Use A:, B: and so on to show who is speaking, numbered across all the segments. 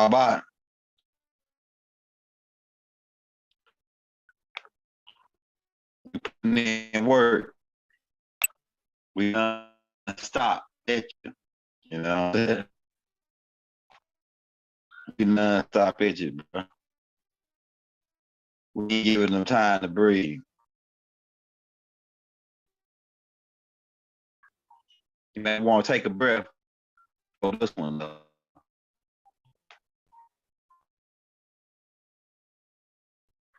A: about putting in work. We stop at you. You know what I'm saying? We non-stop at you, bro. We ain't giving them time to breathe. You may want to take a breath for this one.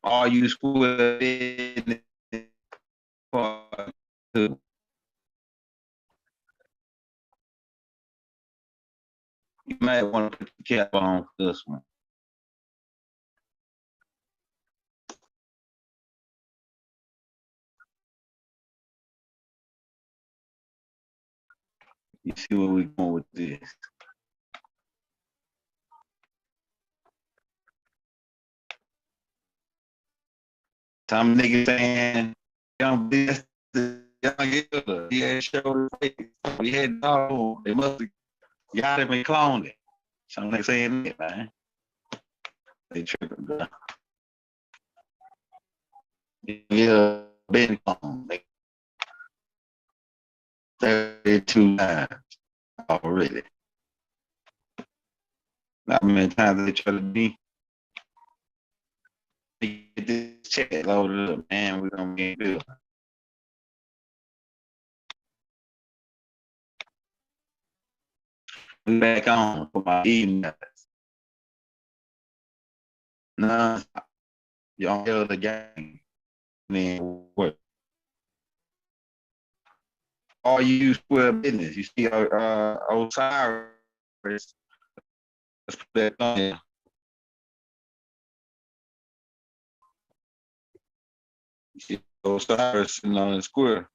A: Are you square business part two? You might want to put the cap on for this one. You see where we going with this? Some niggas saying, young this, young Hitler, he had showed his face. He had dog. They must have got him and cloned it. Some niggas saying that, man. They tripping, bro. Yeah, been cloned. Like 32 times already. Not many times they try to be. Get this chat loaded up, man. We're gonna get good. We back on for my evening. Nah, y'all hear the game. Then what? All you square business. You see Osiris. Let's put that on there. You see Osiris sitting on the square.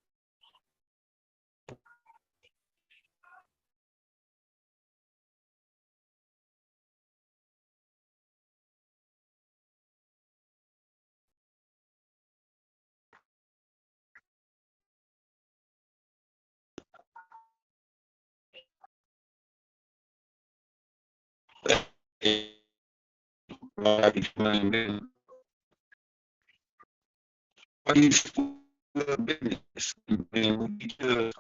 A: All you square business. And we need to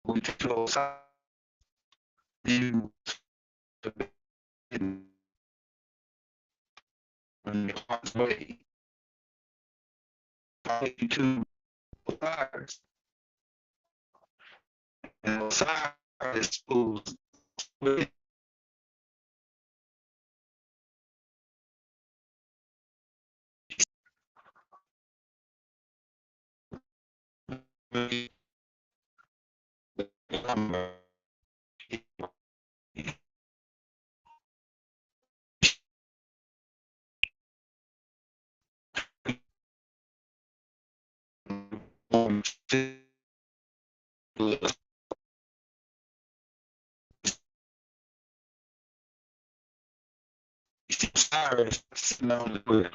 A: we close you in the heart's way. To Osiris. And Osiris was with me. Osiris sitting on the square.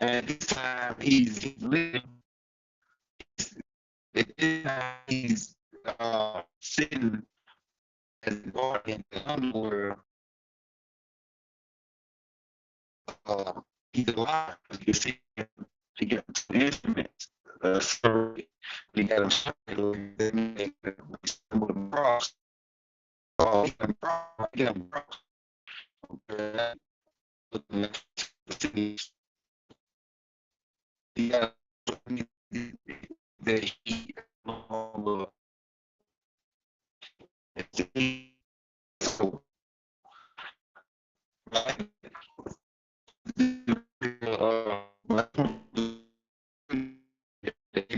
A: And this time he's living. At this time he's sitting as a guardian in the underworld. He's alive. You see, he got two instruments. He got him circulating with a cross. He got him cross. He got him cross. Looking at the cities. He got that he so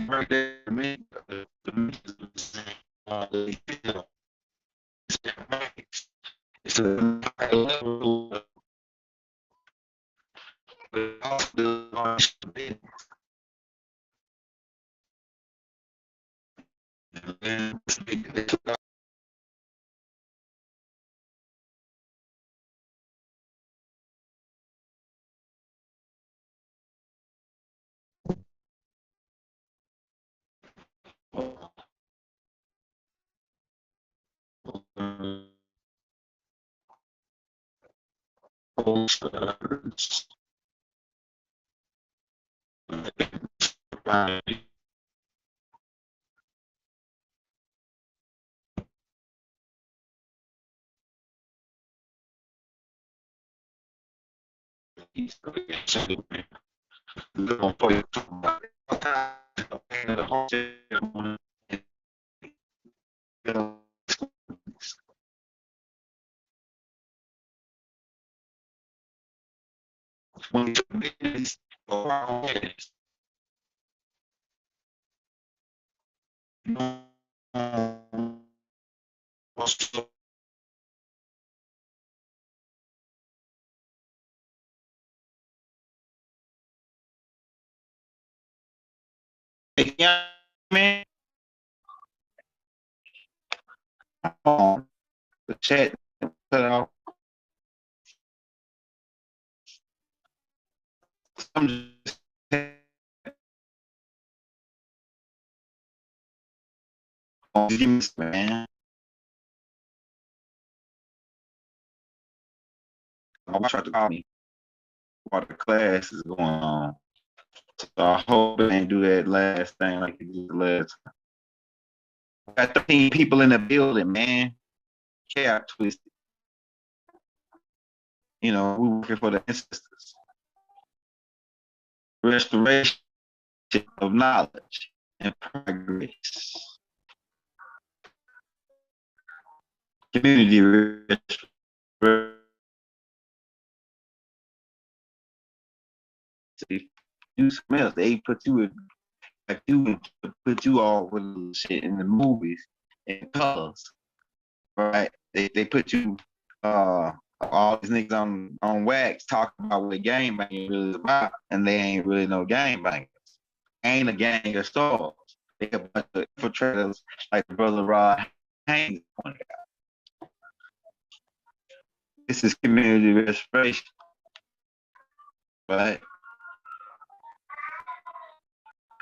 A: right there, man, it's a high level of the and posters. When man, the chat cut off. I'm just man. My wife tried to call me while the class is going on. So I hope they ain't do that last thing like it did the last time. Got 13 people in the building, man. Cap twisted. You know, we working for the ancestors. Restoration of knowledge and progress. Community restoration. Do something else. They put you in, like you put you all with shit in the movies in colors, right? They put you all these niggas on wax talking about what game banging really is about, and they ain't really no game bangers. Ain't a gang of stars. They a bunch of infiltrators like the brother Rod Haynes pointed out. This is community restoration, right?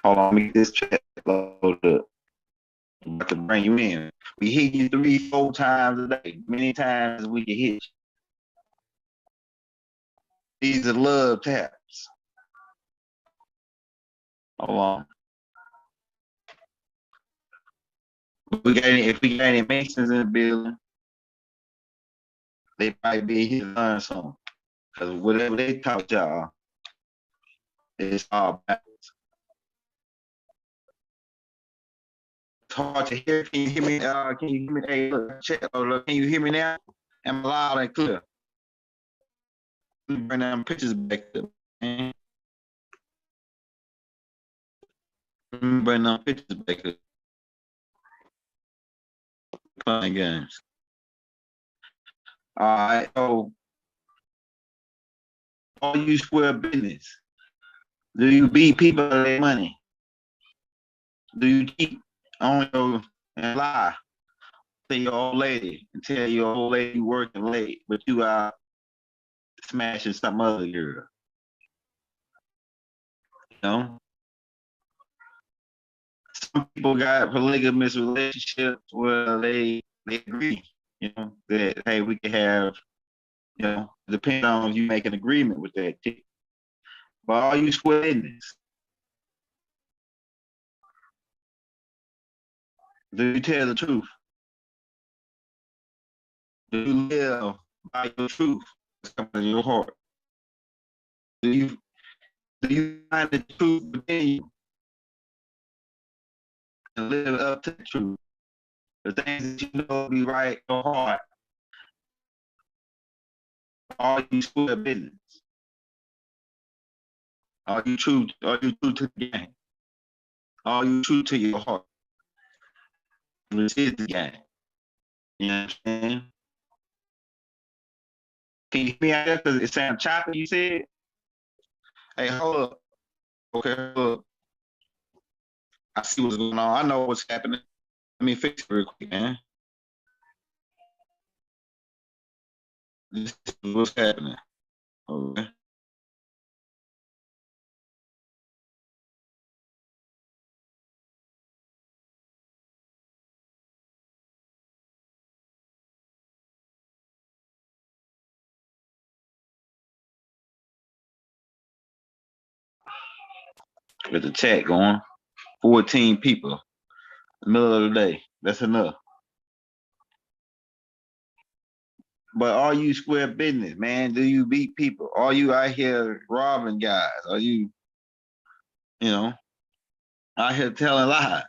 A: Hold on, let me get this chat loaded up. I'm about to bring you in. We hit you 3-4 times a day. Many times we can hit you. These are love taps. Hold on. If we got any Masons in the building, they might be here to learn something. Because whatever they taught y'all, it's all backwards. It's hard to hear. Can you hear me? Can you hear me? Hey, look, check. Oh, look, can you hear me now? I'm loud and clear. Let me bring them pictures back up, man. Let me bring them pictures back up. Playing games. All right. So, all you square business. Do you beat people of their money? Do you cheat on your and lie to your old lady and tell your old lady you working late, but you out smashing some other girl? You know, some people got polygamous relationships where they agree, you know, that hey, we can have, you know, depending on if you make an agreement with that chick. But all you square business, do you tell the truth? Do you live by your truth? It's coming in your heart. Do you do you find the truth within you and live up to the truth? The things that you know be right or hard, are you square business? Are you true to the game? Are you true to your heart? Which is the game. You know what I'm saying? Can you hear me out there? Because it sounds choppy, you said? Hey, hold up. Okay, hold up. I see what's going on. I know what's happening. Let me fix it real quick, man. This is what's happening. Okay. with the chat going. 14 people in the middle of the day. That's enough. But are you square business, man? Do you beat people? Are you out here robbing guys? Are you know, out here telling lies?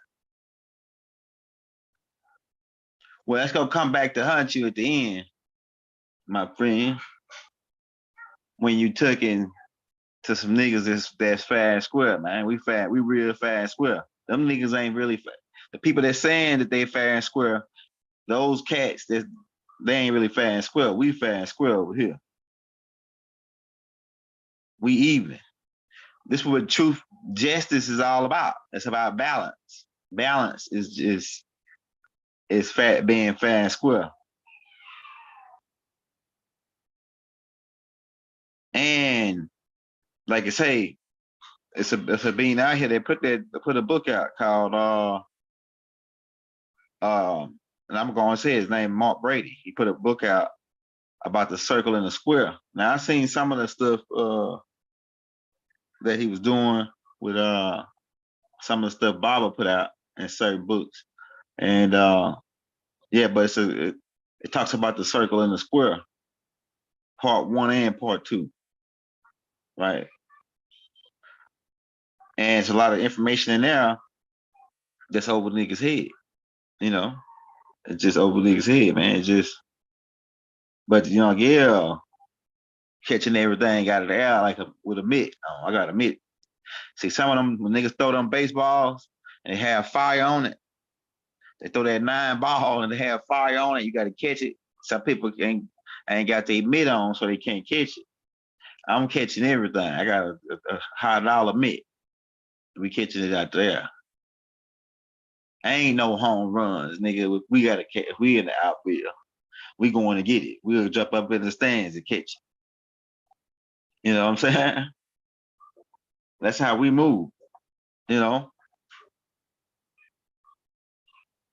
A: Well, that's gonna come back to hunt you at the end, my friend. When you took in to some niggas that's fair and square, man. We real fair and square. Them niggas ain't really fair. The people that saying that they fair and square, those cats that they ain't really fair and square. We fair and square over here. We even. This is what truth, justice is all about. It's about balance. Balance is being fair and square. And like I say, it's a being out here. They put a book out called and I'm going to say his name, Mark Brady. He put a book out about the circle and the square. Now I seen some of the stuff that he was doing with some of the stuff Baba put out in certain books, and yeah, but it talks about the circle and the square, part 1 and part 2, right? And it's a lot of information in there that's over niggas' head, you know. It's just over niggas' head, man. It's just, but yeah, catching everything out of the air like with a mitt. Oh, I got a mitt. See, some of them when niggas throw them baseballs and they have fire on it, they throw that 9 ball and they have fire on it. You got to catch it. Some people ain't got their mitt on, so they can't catch it. I'm catching everything. I got a $100 mitt. We catching it out there. Ain't no home runs, nigga. We gotta catch. We in the outfield. We going to get it. We'll jump up in the stands and catch it. You know what I'm saying? That's how we move. You know.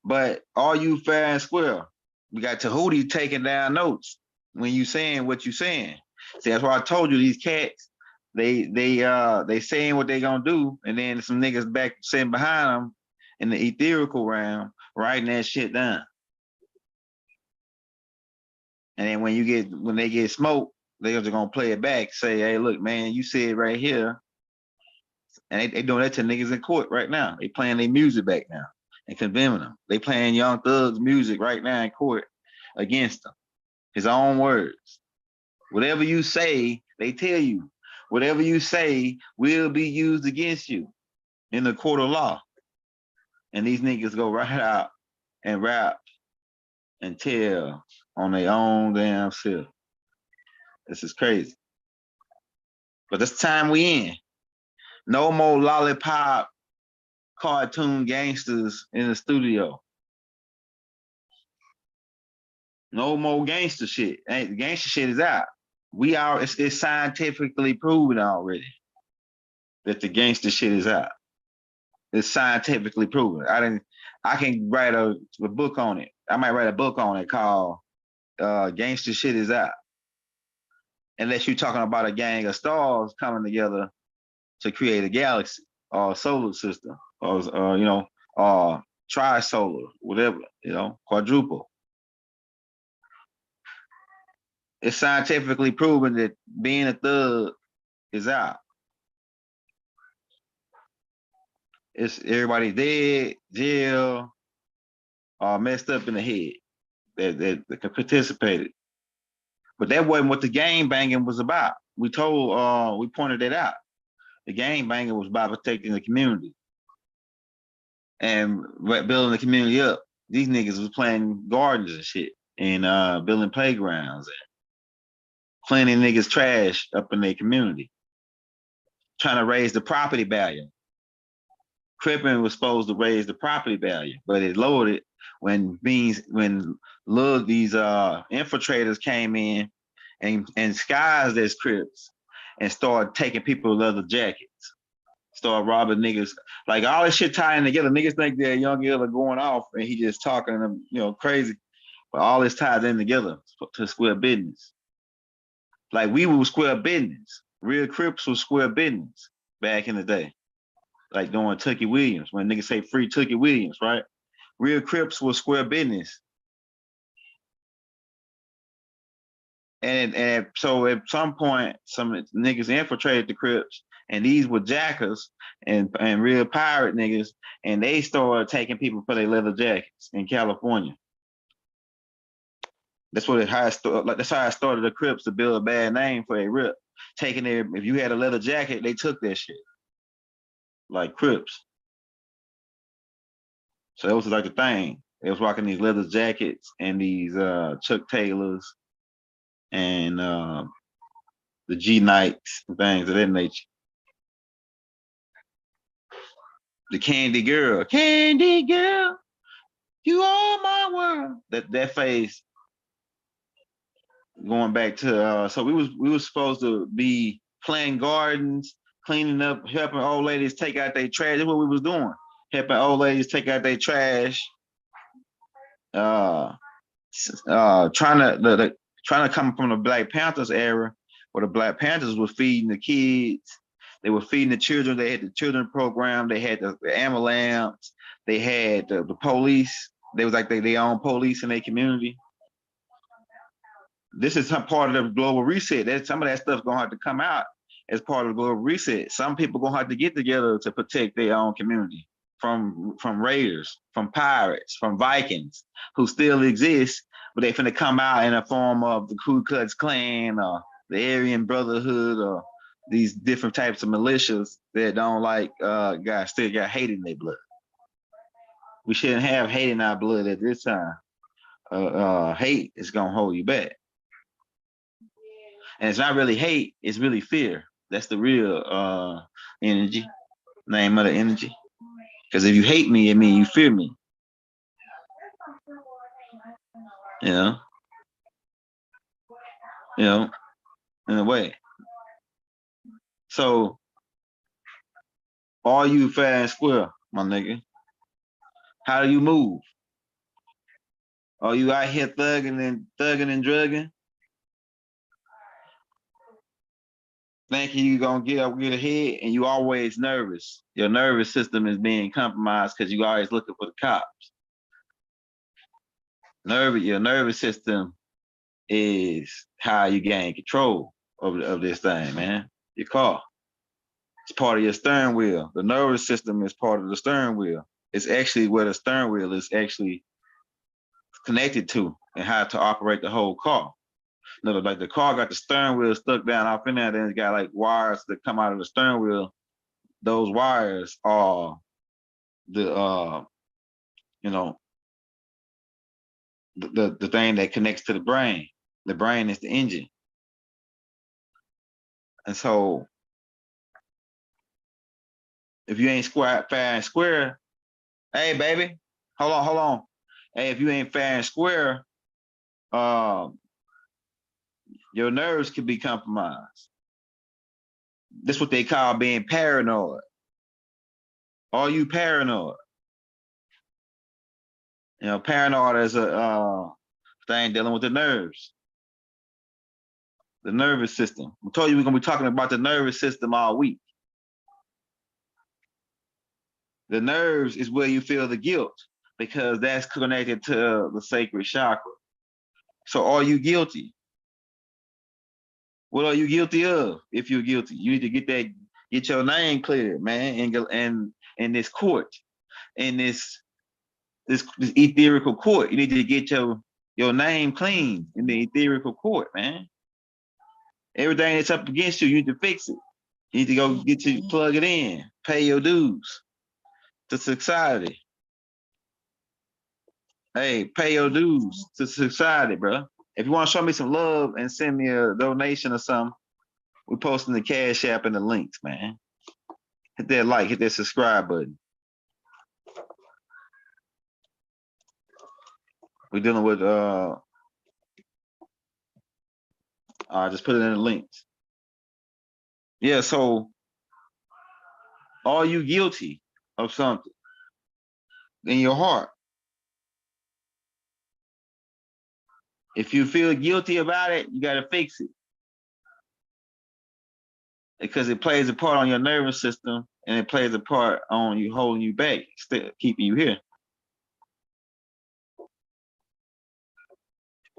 A: But are you fair and square? We got Tahuti taking down notes when you saying what you saying. See, that's why I told you these cats, they saying what they gonna do, and then some niggas back sitting behind them in the etherical realm writing that shit down. And then when they get smoked, they're just gonna play it back, say, hey, look, man, you said right here. And they doing that to niggas in court right now. They playing their music back now and condemning them. They playing Young Thug's music right now in court against him. His own words. Whatever you say, they tell you, whatever you say will be used against you in the court of law. And these niggas go right out and rap and tell on their own damn self. This is crazy. But this time we in. No more lollipop cartoon gangsters in the studio. No more gangster shit. The gangster shit is out. It's scientifically proven already that the gangster shit is out. It's scientifically proven. I can write a book on it. I might write a book on it called Gangster Shit Is Out. Unless you're talking about a gang of stars coming together to create a galaxy or a solar system or tri-solar, whatever, quadruple. It's scientifically proven that being a thug is out. It's everybody dead, jail, or messed up in the head that participated. But that wasn't what the gang banging was about. We pointed that out. The gang banging was about protecting the community and building the community up. These niggas was playing gardens and shit and building playgrounds and cleaning niggas' trash up in their community, trying to raise the property value. Crippin was supposed to raise the property value, but it lowered it when these infiltrators came in and disguised as Crips and started taking people's leather jackets, start robbing niggas. Like all this shit tying together. Niggas think they're Young Illa going off and he just talking, crazy. But all this ties in together to square business. Like we were square business. Real Crips was square business back in the day. like doing Tookie Williams. When niggas say free Tookie Williams, right? Real Crips was square business. And so at some point, some niggas infiltrated the Crips, and these were jackers and real pirate niggas, and they started taking people for their leather jackets in California. That's what it how it started. Like that's how I started the Crips to build a bad name for a rip. Taking their if you had a leather jacket, they took that shit like Crips. So that was like the thing. They was rocking these leather jackets and these Chuck Taylors and the G Nikes and things of that nature. The Candy Girl, you are my world. That phase going back to so we was supposed to be playing gardens, cleaning up, helping old ladies take out their trash. That's what we was doing. Helping old ladies take out their trash. Uh trying to trying to come from the Black Panthers era where the Black Panthers were feeding the kids. They were feeding the children. They had the children program. They had the ambulance. They had the police. They was like they own police in their community. This is some part of the global reset. That some of that stuff gonna have to come out as part of the global reset. Some people gonna have to get together to protect their own community from raiders, from pirates, from Vikings who still exist, but they finna come out in a form of the Ku Klux Klan or the Aryan Brotherhood or these different types of militias that don't like guys still got hate in their blood. We shouldn't have hate in our blood at this time. Hate is gonna hold you back. And it's not really hate, it's really fear. That's the real energy, name of the energy. Because if you hate me, it means you fear me. You know? You know, in a way. So are you fair and square, my nigga? How do you move? Are you out here thugging and drugging? Thinking you gonna get ahead and you always nervous. Your nervous system is being compromised because you always looking for the cops. Your nervous system is how you gain control of this thing, man. Your car. It's part of your steering wheel. The nervous system is part of the steering wheel. It's actually where the steering wheel is actually connected to and how to operate the whole car. No, like the car got the steering wheel stuck down off in there, then it's got like wires that come out of the steering wheel. Those wires are the you know, the thing that connects to the brain. The brain is the engine. And so if you ain't fair and square, hey baby, hold on. Hey, if you ain't fair and square, your nerves can be compromised. That's what they call being paranoid. Are you paranoid? You know, paranoid is a thing dealing with the nerves, the nervous system. I told you we're gonna be talking about the nervous system all week. The nerves is where you feel the guilt because that's connected to the sacred chakra. So are you guilty? What are you guilty of? If you're guilty, you need to get your name cleared, man, and in this court, in this etherical court. You need to get your name clean in the etherical court, man. Everything that's up against you, you need to fix it. You need to go plug it in, pay your dues to society. Hey, pay your dues to society, bro. If you want to show me some love and send me a donation or something, we're posting the Cash App and the links, man. Hit that like, hit that subscribe button. We're dealing with I just put it in the links. Yeah, so are you guilty of something in your heart? If you feel guilty about it, you gotta fix it. Because it plays a part on your nervous system and it plays a part on you holding you back, still keeping you here.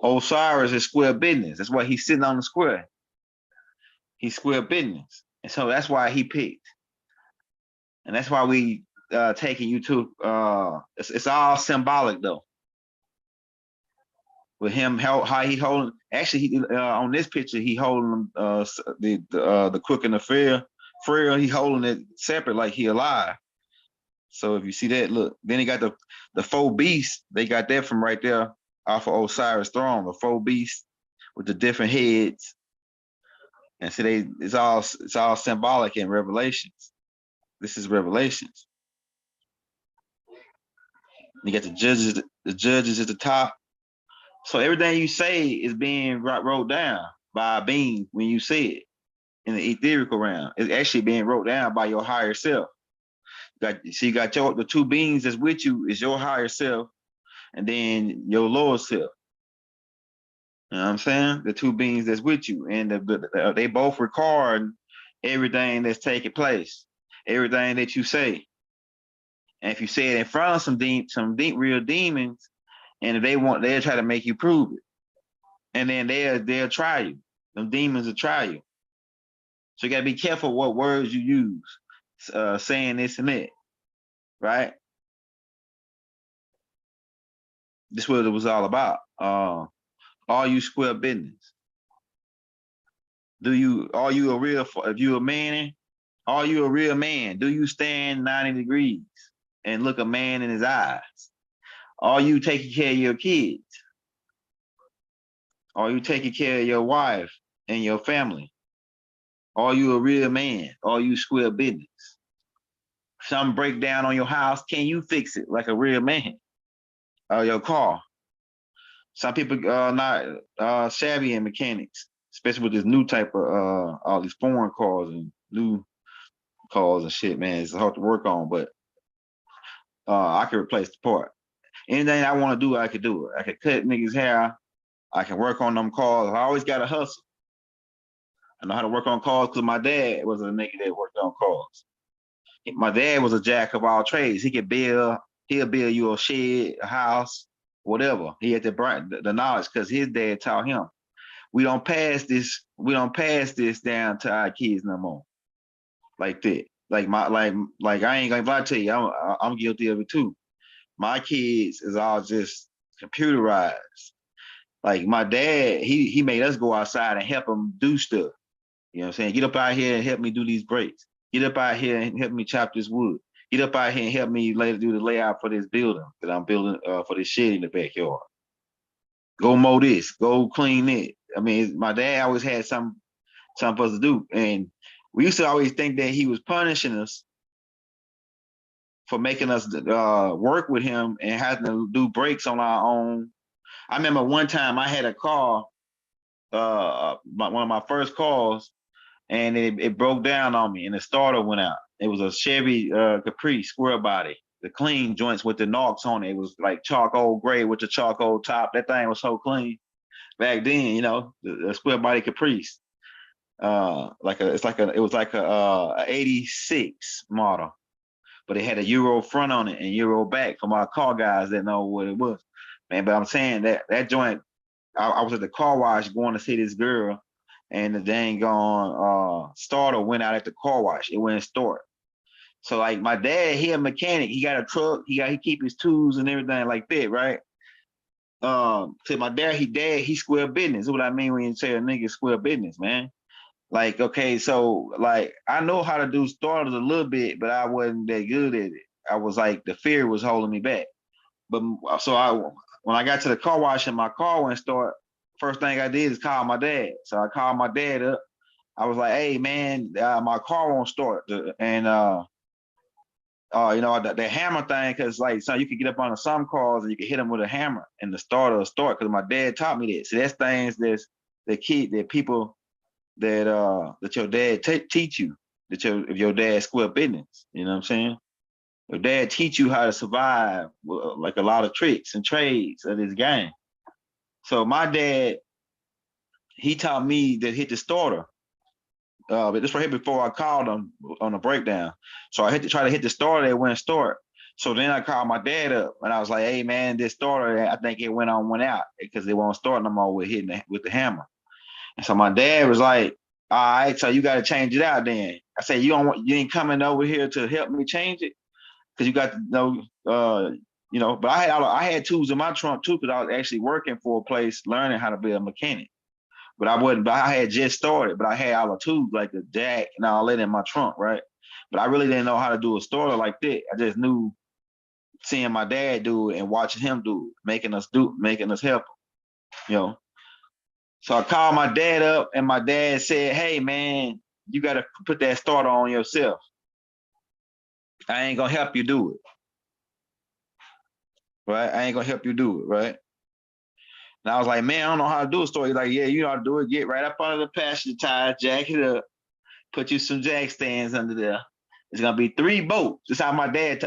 A: Osiris is square business. That's why he's sitting on the square. He's square business. And so that's why he picked. And that's why we taking you to it's all symbolic though. With him, how he holding, actually he on this picture he holding the crook and the frail, he holding it separate like he alive. So if you see that, look, then he got the four beasts, they got that from right there off of Osiris' throne, the four beasts with the different heads. And so it's all symbolic in Revelations. This is Revelations. You got the judges at the top. So everything you say is being wrote down by a being when you say it in the etherical realm. It's actually being wrote down by your higher self. So you got the two beings that's with you is your higher self, and then your lower self. You know what I'm saying? The two beings that's with you, and they both record everything that's taking place, everything that you say. And if you say it in front of some real demons, and if they'll try to make you prove it, and then they'll try you. Them demons will try you. So you gotta be careful what words you use, saying this and that, right? This is what it was all about. Are you square business? Are you a real, if you a man, are you a real man? Do you stand 90 degrees and look a man in his eyes? Are you taking care of your kids? Are you taking care of your wife and your family? Are you a real man? Are you square business? Some break down on your house, can you fix it like a real man? Your car. Some people are not savvy in mechanics, especially with this new type of all these foreign cars and new cars and shit, man. It's hard to work on, but I can replace the part. Anything I want to do, I could do it. I could cut niggas' hair. I can work on them cars. I always got to hustle. I know how to work on cars because my dad was a nigga that worked on cars. My dad was a jack of all trades. He'll build you a shed, a house, whatever. He had the knowledge because his dad taught him. We don't pass this down to our kids no more. Like that. Like I ain't gonna lie to you, I'm guilty of it too. My kids is all just computerized. Like my dad, he made us go outside and help him do stuff. You know what I'm saying? Get up out here and help me do these breaks. Get up out here and help me chop this wood. Get up out here and help me do the layout for this building that I'm building for this shed in the backyard. Go mow this. Go clean it. I mean, my dad always had something for us to do, and we used to always think that he was punishing us for making us work with him and having to do breaks on our own. I remember one time I had a car, one of my first cars, and it broke down on me and the starter went out. It was a Chevy Caprice square body, the clean joints with the knocks on it. It was like charcoal gray with the charcoal top. That thing was so clean back then, you know, the square body Caprice. It was like a 86 model, but it had a Euro front on it and Euro back for my car guys that know what it was. Man, but I'm saying that joint, I was at the car wash going to see this girl, and the dang on starter went out at the car wash. It wouldn't start. So like my dad, he a mechanic. He got a truck. He keep his tools and everything like that, right? To my dad, he square business. That's what I mean when you say a nigga square business, man. Like, okay, so like I know how to do starters a little bit, but I wasn't that good at it. I was like the fear was holding me back. But so when I got to the car wash and my car wouldn't start, first thing I did is call my dad. So I called my dad up. I was like, "Hey man, my car won't start." And you know, the hammer thing, because like so you could get up on some cars and you could hit them with a hammer and the starter will start. Because my dad taught me that. So that's things that people that your dad teach you, if your dad square business. You know what I'm saying? Your dad teach you how to survive, like a lot of tricks and trades of this game. So my dad, he taught me to hit the starter But this right here before I called them on the breakdown. So I had to try to hit the starter, it wouldn't start. So then I called my dad up and I was like, "Hey man, this starter, I think it went out because it won't start no more with hitting with the hammer." And so my dad was like, "All right, so you got to change it out then." I said, you ain't coming over here to help me change it because you got to know, But I had tools in my trunk too because I was actually working for a place learning how to be a mechanic. But I wasn't. But I had just started. But I had all the tools like the jack and all that in my trunk, right? But I really didn't know how to do a starter like that. I just knew seeing my dad do it and watching him do it, making us help him, you know. So I called my dad up, and my dad said, "Hey man, you got to put that starter on yourself. I ain't gonna help you do it, right? I ain't gonna help you do it, right?" And I was like, "Man, I don't know how to do a starter." He's like, "Yeah, you know how to do it. Get right up under the passenger tire, jack it up, put you some jack stands under there. It's gonna be 3 bolts." That's how my dad,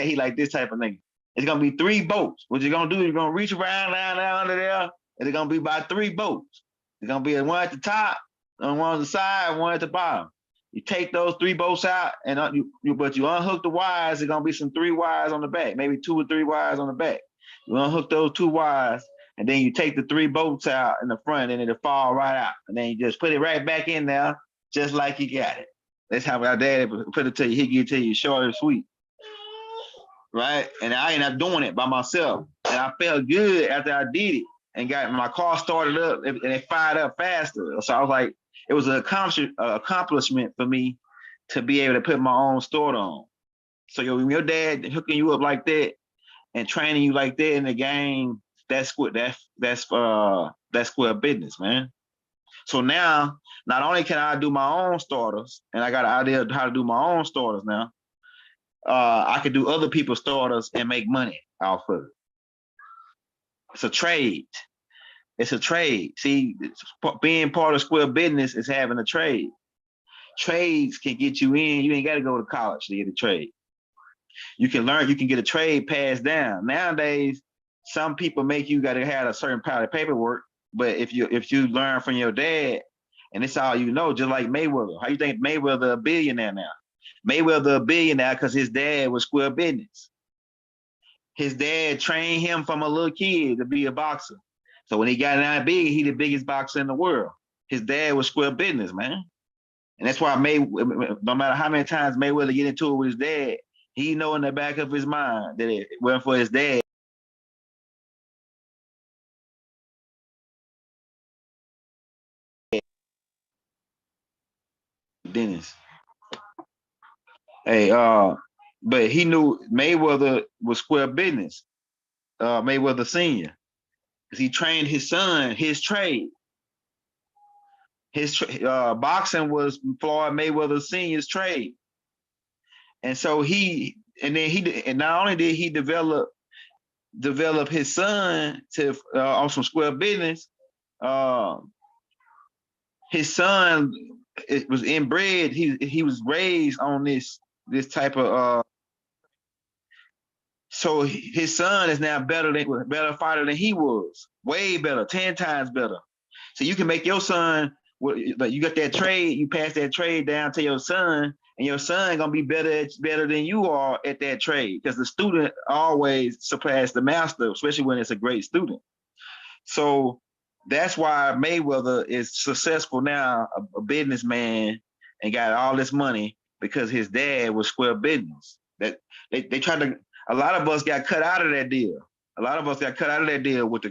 A: he like this type of nigga. It's gonna be 3 bolts. What you're gonna do, you're gonna reach around down under there, and it's gonna be about 3 bolts. It's gonna be one at the top, and one on the side, one at the bottom. You take those 3 bolts out, and but you unhook the wires. It's gonna be some 3 wires on the back, maybe 2 or 3 wires on the back. You unhook those 2 wires, and then you take the 3 bolts out in the front, and it'll fall right out. And then you just put it right back in there, just like you got it. That's how our dad put it to you. He give it to you short and sweet, right? And I ended up doing it by myself, and I felt good after I did it and got my car started up and it fired up faster. So I was like, it was an accomplishment for me to be able to put my own starter on. So your dad hooking you up like that and training you like that in the game, that's square business, man. So now, not only can I do my own starters, and I got an idea of how to do my own starters now, I can do other people's starters and make money off of it. It's a trade. It's a trade. See, being part of square business is having a trade. Trades can get you in. You ain't got to go to college to get a trade. You can learn. You can get a trade passed down. Nowadays, some people make you got to have a certain pile of paperwork. But if you learn from your dad, and it's all you know, just like Mayweather. How you think Mayweather a billionaire now? Mayweather a billionaire because his dad was square business. His dad trained him from a little kid to be a boxer. So when he got that big, he the biggest boxer in the world. His dad was square business, man. And that's why no matter how many times Mayweather get into it with his dad, he know in the back of his mind that it went for his dad. Dennis. Hey, but he knew Mayweather was square business. Mayweather Senior, because he trained his son his trade. Boxing was Floyd Mayweather Senior's trade, and so and not only did he develop his son to on some square business, uh, his son was inbred. He was raised on this type of so his son is now better fighter than he was, way better, 10 times better. So you can make your son, like you got that trade, you pass that trade down to your son, and your son gonna be better than you are at that trade because the student always surpass the master, especially when it's a great student. So that's why Mayweather is successful now, a businessman, and got all this money because his dad was square business. That they tried to. A lot of us got cut out of that deal. A lot of us got cut out of that deal with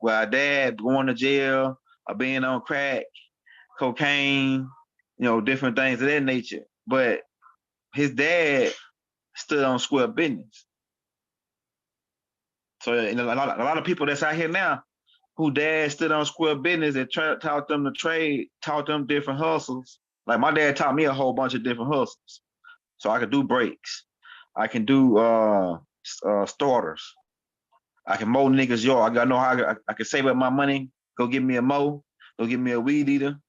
A: our dad going to jail or being on crack, cocaine, different things of that nature. But his dad stood on square business. So a lot of people that's out here now who dad stood on square business and taught them to trade, taught them different hustles. Like my dad taught me a whole bunch of different hustles. So I could do breaks. I can do starters. I can mow niggas' yard. I gotta know how I can save up my money, go get me a mow, go get me a weed eater,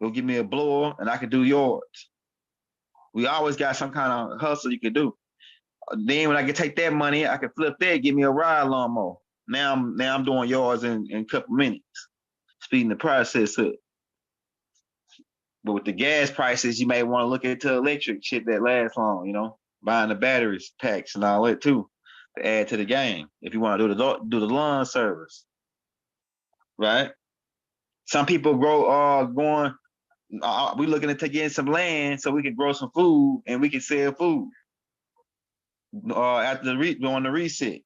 A: go get me a blower, and I can do yards. We always got some kind of hustle you can do. Then when I can take that money, I can flip that, give me a ride lawnmower. Now I'm doing yards in a couple minutes, speeding the process up. But with the gas prices, you may want to look into electric shit that lasts long, buying the batteries packs and all that too to add to the game if you want to do the lawn service, right? Some people we looking to take in some land so we can grow some food and we can sell food after doing the reset.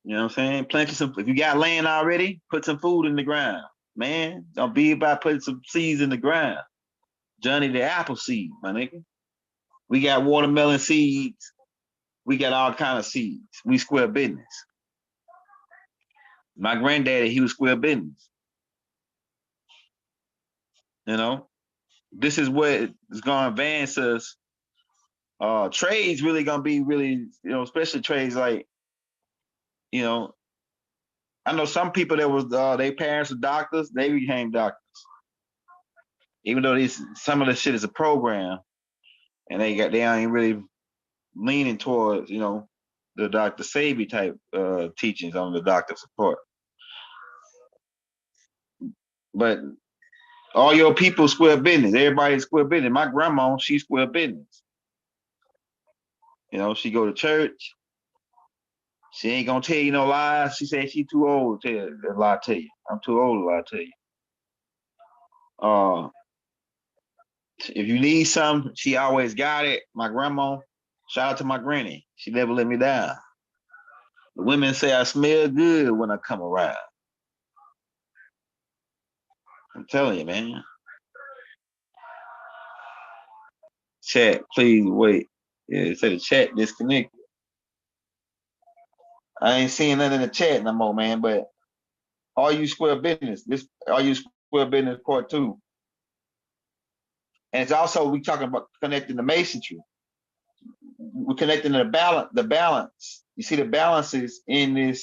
A: You know what I'm saying? Plant some. If you got land already, put some food in the ground, man. Don't be about putting some seeds in the ground. Johnny the apple seed, my nigga. We got watermelon seeds. We got all kind of seeds. We square business. My granddaddy, he was square business. This is what is going to advance us. Trades really going to be really, especially trades like, I know some people that was their parents were doctors, they became doctors. Even though some of the shit is a program, and they ain't really leaning towards, the Dr. Sebi type teachings on the doctor support. But all your people square business. Everybody's square business. My grandma, she's square business. She go to church. She ain't gonna tell you no lies. She said she too old to lie to you. I'm too old to lie to you. If you need something, she always got it. My grandma, shout out to my granny. She never let me down. The women say I smell good when I come around. I'm telling you, man. Chat, please wait. Yeah, it said the chat disconnected. I ain't seeing nothing in the chat no more, man. But all you square business, square business part 2. And it's also we talking about connecting the masonry. We're connecting the balance. You see the balances in this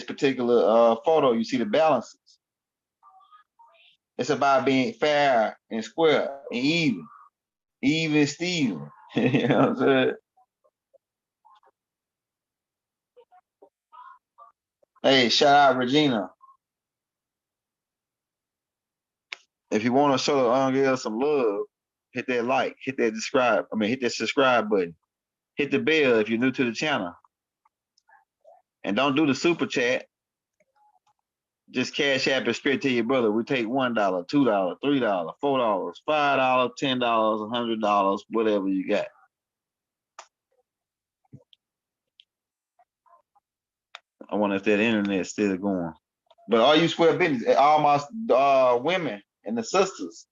A: particular photo. You see the balances. It's about being fair and square and even Steven. You know what I'm saying? Hey, shout out Regina. If you want to show the girl some love, hit that like, hit that subscribe button. Hit the bell if you're new to the channel. And don't do the super chat. Just cash app it straight to your brother. We take $1, $2, $3, $4, $5, $10, $100, whatever you got. I wonder if that internet's still going. But all you square business, all my women and the sisters,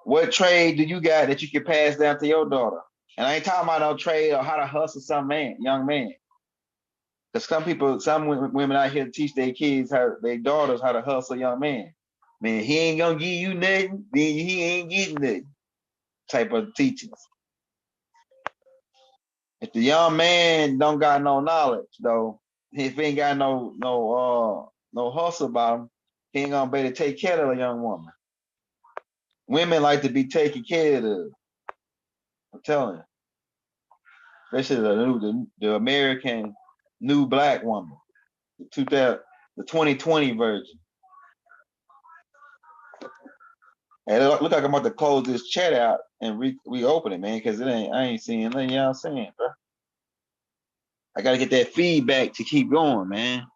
A: what trade do you got that you can pass down to your daughter? And I ain't talking about no trade or how to hustle some young man. Because some women out here teach their daughters how to hustle young man. Man, he ain't gonna give you nothing, then he ain't getting nothing. Type of teachings. If the young man don't got no knowledge, though, if he ain't got no hustle about him, he ain't gonna be able to take care of a young woman. Women like to be taken care of. I'm telling you. Especially the American new black woman. The 2020 version. And it look like I'm about to close this chat out and reopen it, man, because I ain't seeing nothing y'all saying, bro. I gotta get that feedback to keep going, man.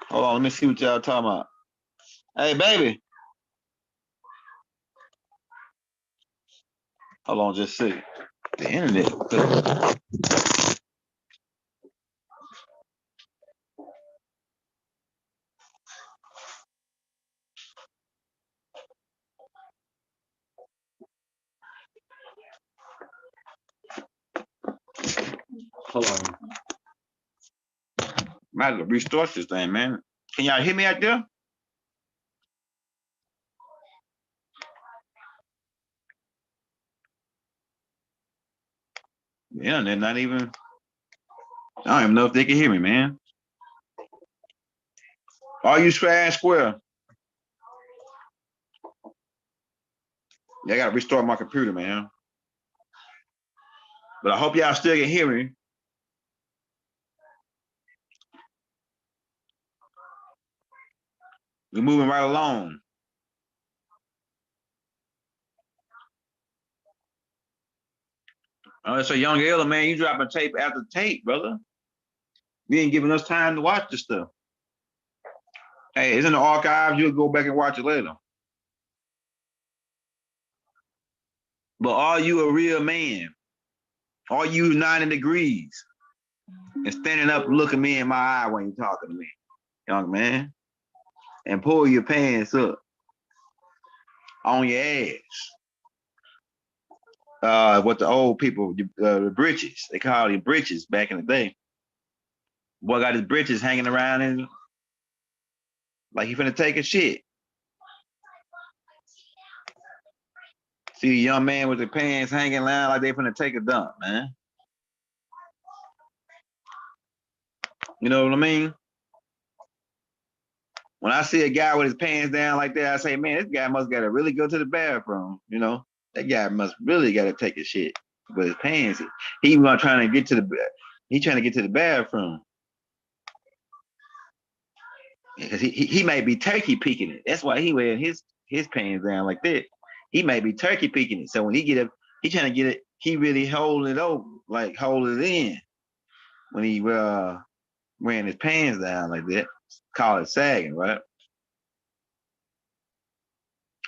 A: Hold on, let me see what y'all talking about. Hey, baby. Hold on, just see. The internet. Hold on. Might have to restart this thing, man. Can y'all hear me out there? Yeah, they're not even. I don't even know if they can hear me, man. Are you fair and square? Yeah, I gotta restart my computer, man. But I hope y'all still can hear me. We're moving right along. Oh, so young Ella, man, you dropping tape after tape, brother. You ain't giving us time to watch this stuff. Hey, it's in the archives. You'll go back and watch it later. But are you a real man? Are you 90 degrees and standing up looking me in my eye when you're talking to me, young man? And pull your pants up on your ass. What the old people, the britches, they called it britches back in the day. Boy got his britches hanging around him like he finna take a shit. See a young man with the pants hanging around like they finna take a dump, man. You know what I mean? When I see a guy with his pants down like that, I say, man, this guy must gotta really go to the bathroom. You know, that guy must really gotta take a shit with his pants. He was trying to get to the bathroom. Because he might be turkey peeking it. That's why he wearing his pants down like that. He might be turkey peeking it. So when he get up, he trying to get it, he really hold it over, like hold it in when he wearing his pants down like that. Call it sagging, right?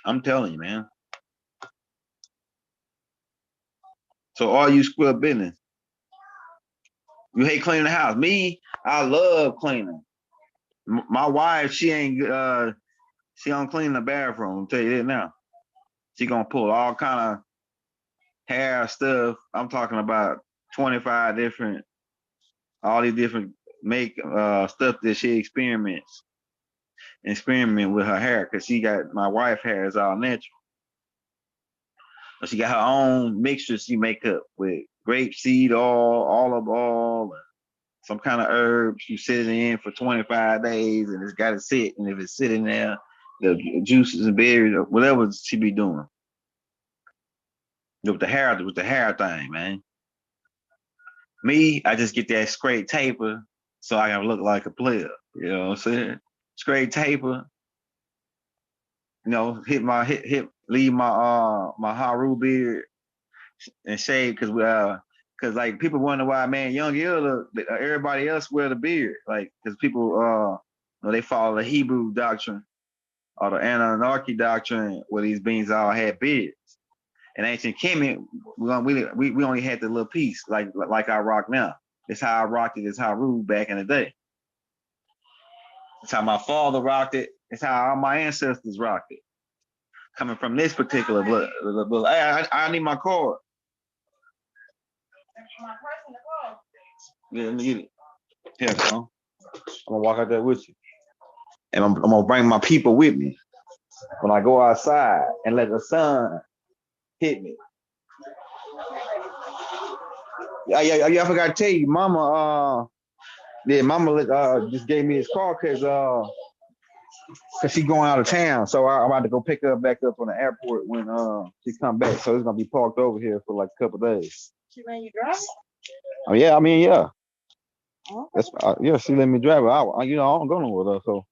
A: I'm telling you, man. So all you square business. You hate cleaning the house. Me, I love cleaning. My wife, she don't clean the bathroom. I'll tell you that now. She gonna pull all kind of hair stuff. I'm talking about 25 different, all these different stuff that she experiment with her hair, because she got, my wife hair is all natural. But she got her own mixture she make up with grapeseed oil, olive oil, some kind of herbs. You sit it in for 25 days and it's got to sit. And if it's sitting there, the juices and berries or whatever she be doing. With the hair thing, man. Me, I just get that straight taper so I can look like a player. You know what I'm saying? Straight taper. You know, leave my Haru beard and shave, because like people wonder why, man, young Hilda, everybody else wear the beard, like because people they follow the Hebrew doctrine or the Anunnaki doctrine where these beings all had beards. In ancient Kemet, we only had the little piece like I rock now. It's how I rocked it. It's how I ruled back in the day. It's how my father rocked it. It's how all my ancestors rocked it. Coming from this particular blood. Hey, I need my cord. Yeah, let me get it. Here, son. I'm gonna walk out there with you. And I'm gonna bring my people with me when I go outside and let the sun hit me. Yeah, I forgot to tell you, Mama just gave me his car because she's going out of town. So I'm about to go pick her back up on the airport when she come back. So it's gonna be parked over here for like a couple of days.
B: She let you drive?
A: Oh yeah, I mean yeah.
B: Okay.
A: That's yeah. She let me drive her. I don't go nowhere though. So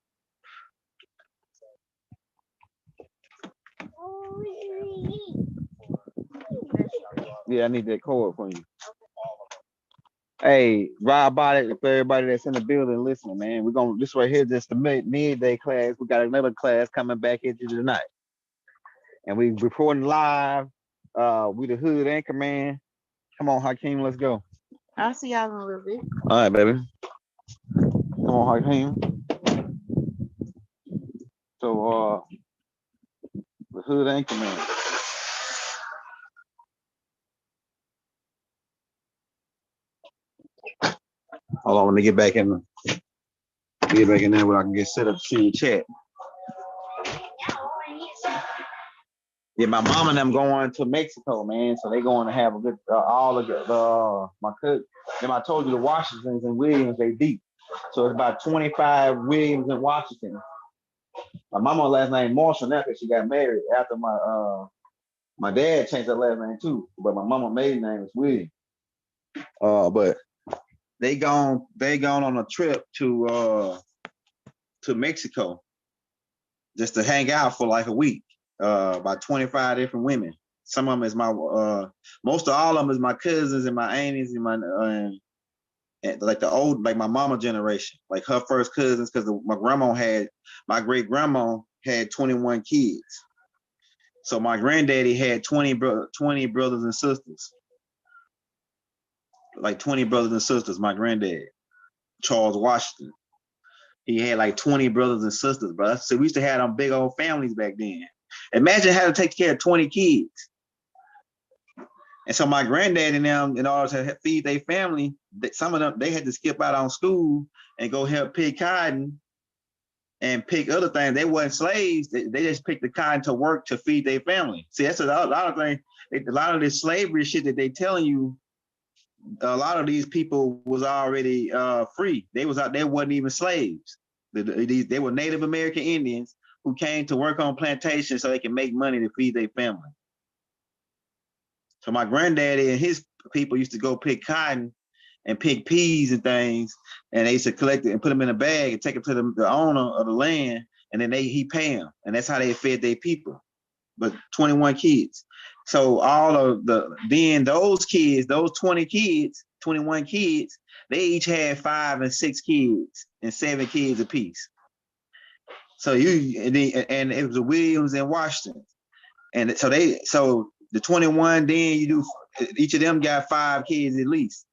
A: yeah, I need that cord from you. Hey, Rob Body, for everybody that's in the building listening, man. We're gonna this right here, just the midday class. We got another class coming back at you tonight. And we recording live. We the hood anchor man. Come on, Hakeem, let's go.
B: I'll see y'all in a little bit.
A: All right, baby. Come on, Hakeem. So the hood anchor man. Hold on, let me get back in there where I can get set up to see your chat. Yeah, my mom and them going to Mexico, man. So they going to have a good all of my cousin. Then I told you the Washingtons and Williams, they deep. So it's about 25 Williams and Washington. My mama last name Marshall now because she got married after my dad changed her last name too. But my mama maiden name is Williams. But they gone on a trip to Mexico just to hang out for like a week. About 25 different women.
C: Some of them is my most of all of them is my cousins and my aunties and my and like the old, like my mama generation, like her first cousins, because my great grandma had 21 kids. So my granddaddy had 20 brothers and sisters, like 20 brothers and sisters. My granddad, Charles Washington, he had like 20 brothers and sisters, bro. So we used to have them big old families back then. Imagine having to take care of 20 kids. And so my granddad and them, in order to feed their family, some of them, they had to skip out on school and go help pick cotton and pick other things. They weren't slaves. They just picked the cotton to work to feed their family. See, that's a lot of things. A lot of this slavery shit that they telling you, a lot of these people was already free. They wasn't even slaves. They were Native American Indians who came to work on plantations so they can make money to feed their family. So my granddaddy and his people used to go pick cotton and pick peas and things, and they used to collect it and put them in a bag and take it to the owner of the land, and then he pay them, and that's how they fed their people. But 21 kids. So all of those kids, those 21 kids, they each had 5 and 6 kids and 7 kids apiece. So and it was the Williams and Washington, and so the 21, then you do, each of them got 5 kids at least.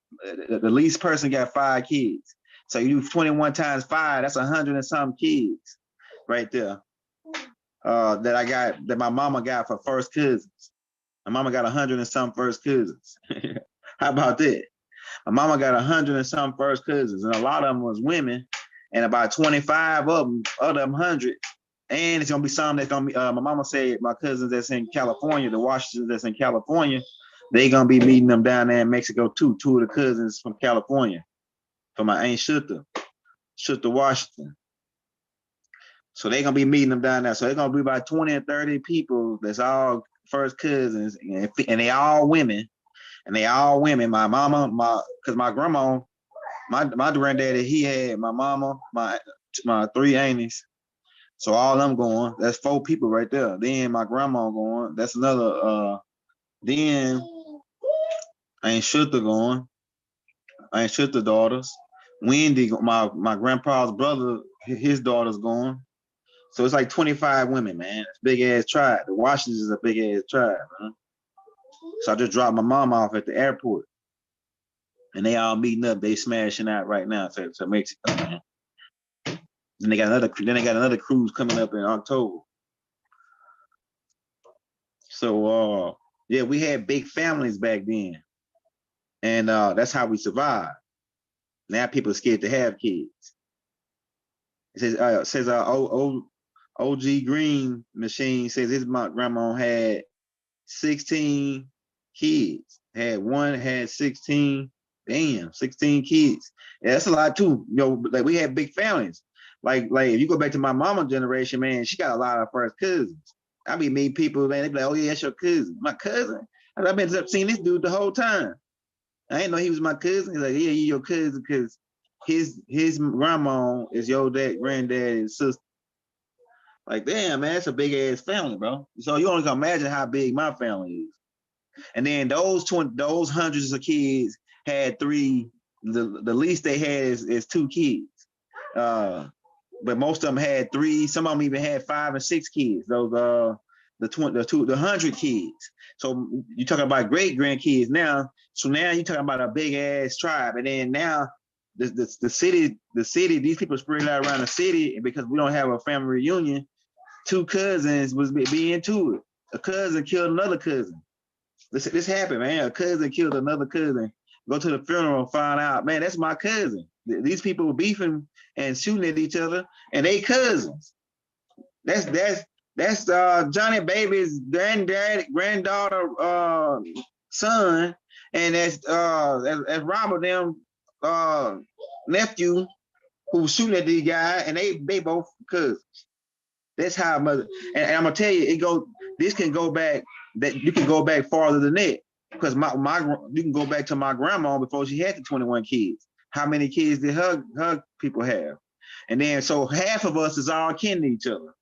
C: The least person got 5 kids. So you do 21 times 5, that's 100 and some kids right there. That my mama got for first cousins. My mama got 100 and some first cousins. How about that? My mama got 100 and some first cousins, and a lot of them was women, and about 25 of them, 100. And it's gonna be some that's gonna be. My mama said my cousins that's in California, the Washingtons that's in California, they gonna be meeting them down there in Mexico too. 2 of the cousins from California, from my aunt Shutta Washington. So they gonna be meeting them down there. So they're gonna be about 20 or 30 people. That's all first cousins, and they all women. My mama, because my grandma, my granddaddy, he had my mama, my 3 aunties. So all them going, that's 4 people right there. Then my grandma going, that's another, then Aunt Shutta going, Aunt Shutta daughters. Wendy, my grandpa's brother, his daughter's going. So it's like 25 women, man. It's a big ass tribe. The Washingtons is a big ass tribe, man. So I just dropped my mom off at the airport. And they all meeting up, they smashing out right now to Mexico, man. Then they got another cruise coming up in October. So yeah, we had big families back then. And that's how we survived. Now people are scared to have kids. It says OG Green Machine says his grandma had 16 kids. Had 16, 16 kids. Yeah, that's a lot too. You know, like we had big families. Like if you go back to my mama generation, man, she got a lot of first cousins. I be meeting people, man, they be like, oh yeah, that's your cousin. My cousin? I've been seeing this dude the whole time. I didn't know he was my cousin. He's like, yeah, he's your cousin because his grandma is your granddad's sister. Like, damn, man, that's a big ass family, bro. So you only can imagine how big my family is. And then those hundreds of kids had 3. The least they had is 2 kids. But most of them had 3. Some of them even had 5 and 6 kids. Those the 100 kids. So you're talking about great grandkids now. So now you're talking about a big ass tribe. And then now the city, these people spread out around the city, and because we don't have a family reunion, 2 cousins was be into it. A cousin killed another cousin. This happened, man. A cousin killed another cousin. Go to the funeral, find out, man, that's my cousin. These people were beefing and shooting at each other, and they cousins. That's Johnny Baby's granddaughter, son, and that's Robert them nephew who was shooting at these guys, and they both cousins. That's how mother. And I'm gonna tell you, this can go back. That you can go back farther than that, because you can go back to my grandma before she had the 21 kids. How many kids did her people have? And then so half of us is all kin to each other.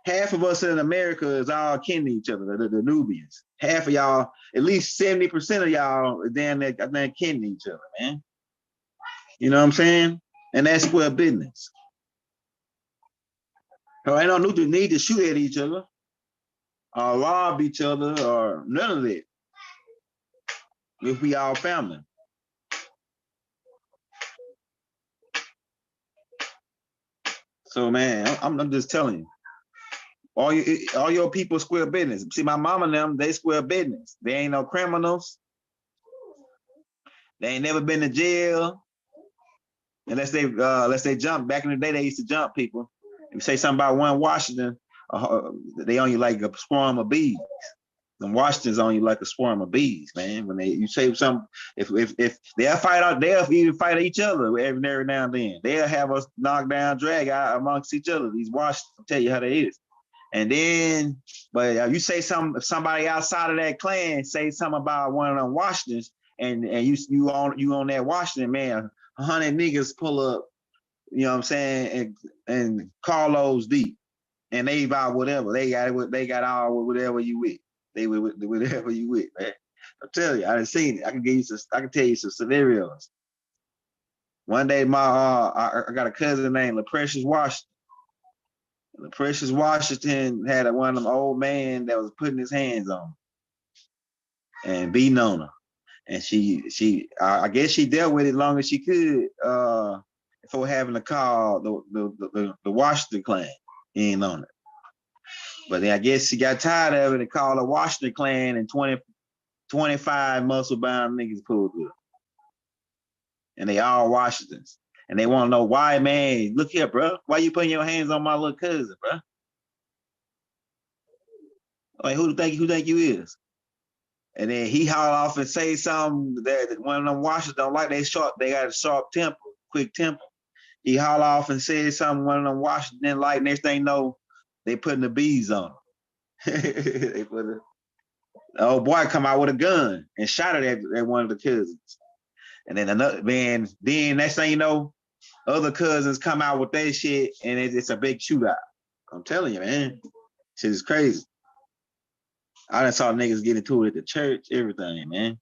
C: half of us in America is all kin to each other, the Nubians. Half of y'all, at least 70% of y'all, damn kin to each other, man. You know what I'm saying? And that's square business. So ain't no need to shoot at each other or rob each other or none of that. If we all family. So man, I'm just telling you, all your people square business. See, my mama and them, they square business. They ain't no criminals. They ain't never been to jail. Unless they jump. Back in the day, they used to jump people. If you say something about one Washington, they on you like a swarm of bees. Them Washingtons on you like a swarm of bees, man. When you say something, if they'll fight out, they'll even fight each other every now and then. They'll have us knock down, drag out amongst each other. These Washingtons, I'll tell you how that is. And then, but you say somebody outside of that clan say something about one of them Washingtons, and you on that Washington, man, 100 niggas pull up, you know what I'm saying, and call those deep, and they about whatever they got all whatever you with. They with whatever you with, man. I'm telling you, I done seen it. I can tell you some scenarios. One day, I got a cousin named LaPrecious Washington. LaPrecious Washington had one of them old man that was putting his hands on her and beating on her. And I guess she dealt with it as long as she could before having to call the Washington clan in on it. But then I guess she got tired of it and called the Washington clan, and 25 muscle-bound niggas pulled through. And they all Washingtons. And they want to know why, man. Look here, bro. Why you putting your hands on my little cousin, bro? Like, who think you is? And then he haul off and say something that one of them Washingtons don't like. They got a sharp temper, quick temper. He haul off and said something one of them Washington didn't like. Next thing you know, they putting the bees on him. The old boy come out with a gun and shot it at one of the cousins. And then then next thing you know, other cousins come out with their shit, and it's a big shootout. I'm telling you, man. Shit is crazy. I done saw niggas get into it at the church, everything, man.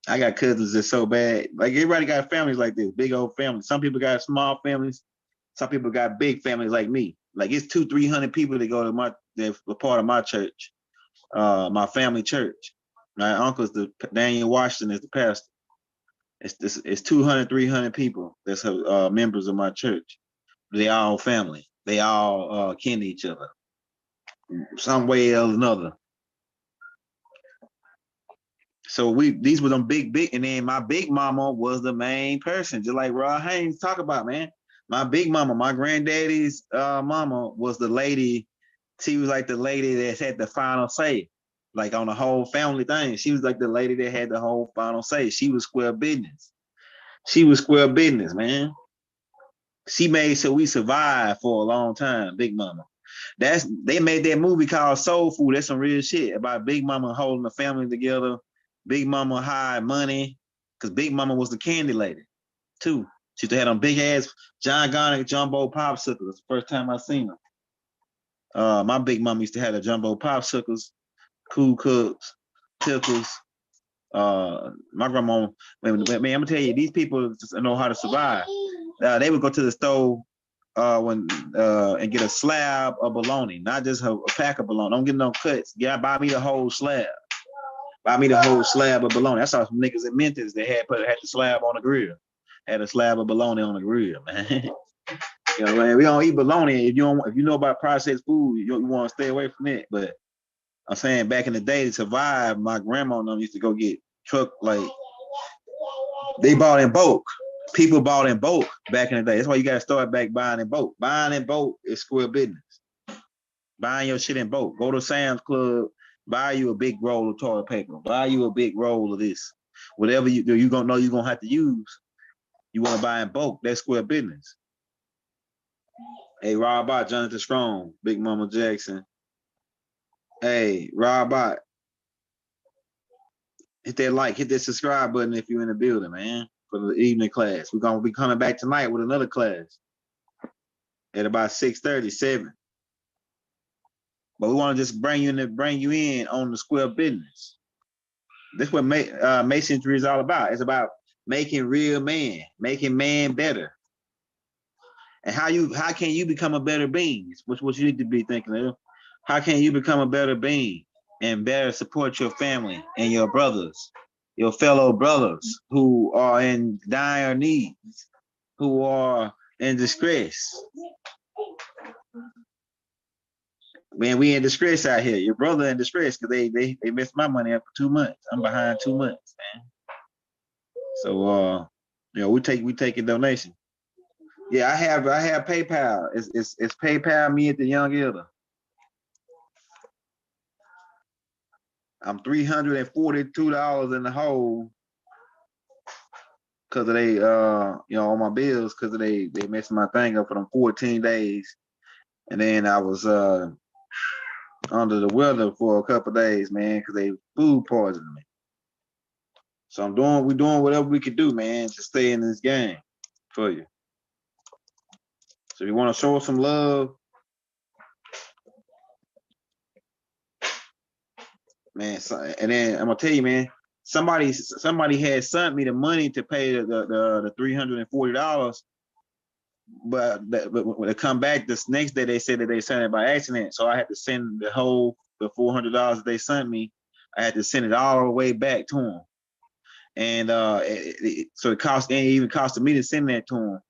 C: I got cousins that's so bad. Like, everybody got families like this, big old families. Some people got small families. Some people got big families like me. Like, it's 200-300 people that go to they're part of my church, my family church. My uncle's Daniel Washington is the pastor. It's 200-300 people that's members of my church. They all family. They all kin to each other, some way or another. So these were them big, and then my big mama was the main person, just like Rod Haynes talk about, man. My big mama, my granddaddy's mama was the lady. She was like the lady that had the final say, like on the whole family thing. She was like the lady that had the whole final say. She was square business. She was square business, man. She made so we survived for a long time, Big Mama. They made that movie called Soul Food. That's some real shit about Big Mama holding the family together. Big Mama hired money, because Big Mama was the candy lady, too. She had them big ass John Garnick jumbo popsicles. The first time I seen them. My Big Mama used to have the jumbo popsicles, Cool Cooks, Tickles. My grandma, man, I'm gonna tell you, these people know how to survive. They would go to the store and get a slab of bologna, not just a pack of bologna. Don't get no cuts. Buy me the whole slab. Buy me the whole slab of bologna. That's how some niggas in Memphis they had the slab on the grill. Had a slab of bologna on the grill, man. You know, man, we don't eat bologna. If you know about processed food, you want to stay away from it. But I'm saying back in the day to survive, my grandma and them used to go get truck, like they bought in bulk. People bought in bulk back in the day. That's why you got to start back buying in bulk. Buying in bulk is square business. Buying your shit in bulk. Go to Sam's Club, buy you a big roll of toilet paper. Buy you a big roll of this. Whatever you do, you're going to know you're going to have to use. You want to buy in bulk. That's square business. Hey, Rob Bot, Jonathan Strong, Big Mama Jackson. Hey, Rob Bot. Hit that like, hit that subscribe button if you're in the building, man, for the evening class. We're going to be coming back tonight with another class at about 6:30, 7. but we want to just bring you in on the square business. This is what masonry is all about. It's about making real man, making man better. And how can you become a better being? Which what you need to be thinking of. How can you become a better being and better support your family and your brothers, your fellow brothers who are in dire needs, who are in distress? Man, we in distress out here. Your brother in distress because they messed my money up for 2 months. I'm behind 2 months, man. So we take a donation. Yeah, I have PayPal. It's PayPal me at the Young Elder. I'm $342 in the hole because of they on my bills because they messed my thing up for them 14 days. And then I was under the weather for a couple of days, man, because they food poisoned me. So we're doing whatever we could do, man, to stay in this game for you. So if you want to show us some love, man, and then I'm gonna tell you, man, somebody had sent me the money to pay the $340, but when they come back this next day, they said that they sent it by accident, so I had to send the $400 that they sent me. I had to send it all the way back to them, and so it even costed me to send that to them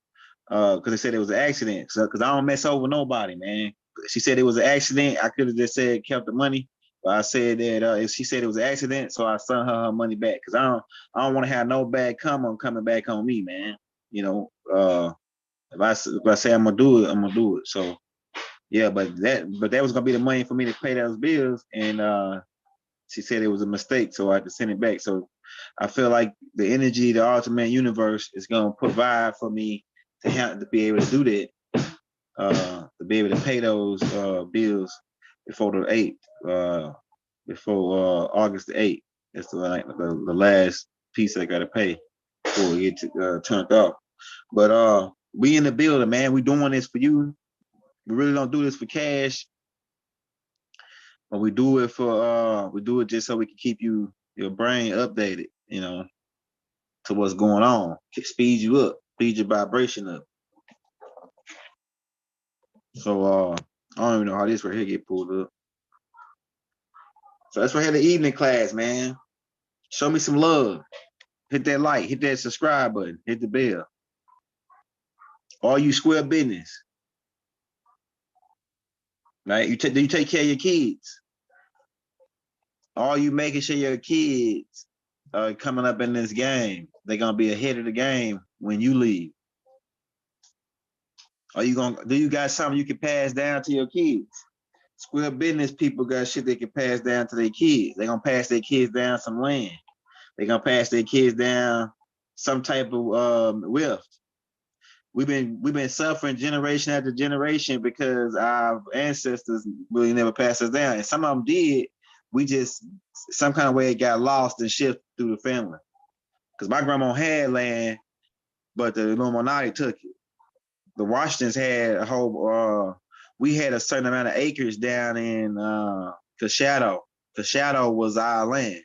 C: because they said it was an accident. So because I don't mess over nobody, man. She said it was an accident. I could have just said kept the money. But I said that if she said it was an accident, so I sent her money back because I don't want to have no bad coming back on me, man. You know, if I say I'm gonna do it, I'm gonna do it. So yeah, but that was gonna be the money for me to pay those bills, and she said it was a mistake, so I had to send it back. So I feel like the energy, the ultimate universe, is gonna provide for me to be able to do that, to be able to pay those bills before the 8th, before August the 8th. That's the last piece I gotta pay before it gets turned off. But we in the building, man. We doing this for you. We really don't do this for cash, but we do it just so we can keep your brain updated, to what's going on. Speed you up, speed your vibration up. So I don't even know how this right here get pulled up. So that's why I had the evening class, man. Show me some love. Hit that like, hit that subscribe button, hit the bell. All you square business. Right? You take care of your kids. All you making sure your kids are coming up in this game. They're gonna be ahead of the game when you leave. Do you got something you can pass down to your kids? Square business people got shit they can pass down to their kids. They're gonna pass their kids down some land. They're gonna pass their kids down some type of wealth. We've been suffering generation after generation because our ancestors really never passed us down. And some of them did. We just some kind of way it got lost and shifted through the family. Because my grandma had land, but the Illuminati took it. The Washingtons had a whole we had a certain amount of acres down in Coshado. Coshado was our land.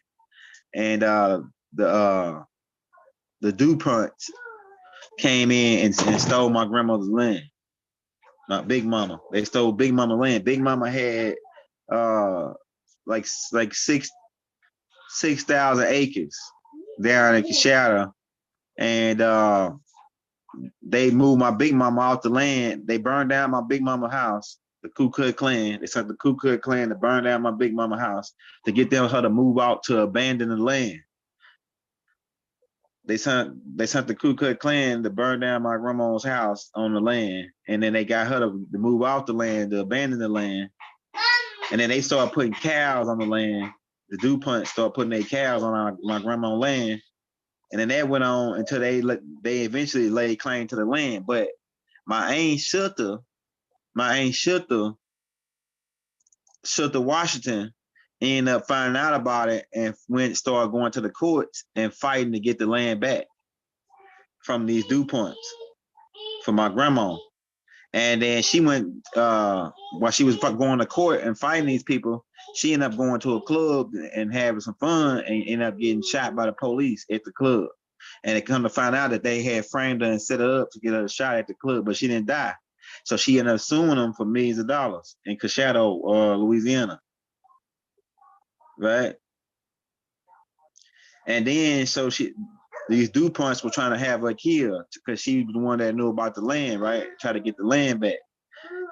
C: And the DuPonts came in and stole my grandmother's land. My big mama. They stole Big Mama land. Big Mama had like 6,000 acres down in Coshado. And they moved my big mama off the land. They burned down my big mama house, the Ku Klux Klan. They sent the Ku Klux Klan to burn down my big mama house to get her to move out to abandon the land. They sent the Ku Klux Klan to burn down my grandma's house on the land, and then they got her to move off the land, to abandon the land. And then they started putting cows on the land. The DuPont started putting their cows on my grandma's land. And then that went on until they eventually laid claim to the land. But my aunt Shutta Washington, ended up finding out about it and started going to the courts and fighting to get the land back from these DuPonts for my grandma. And then she went while she was going to court and fighting these people. She ended up going to a club and having some fun, and ended up getting shot by the police at the club. And it come to find out that they had framed her and set her up to get her a shot at the club, but she didn't die. So she ended up suing them for millions of dollars in Coshado, Louisiana. Right. And then so these DuPonts were trying to have her killed because she was the one that knew about the land, right? Try to get the land back.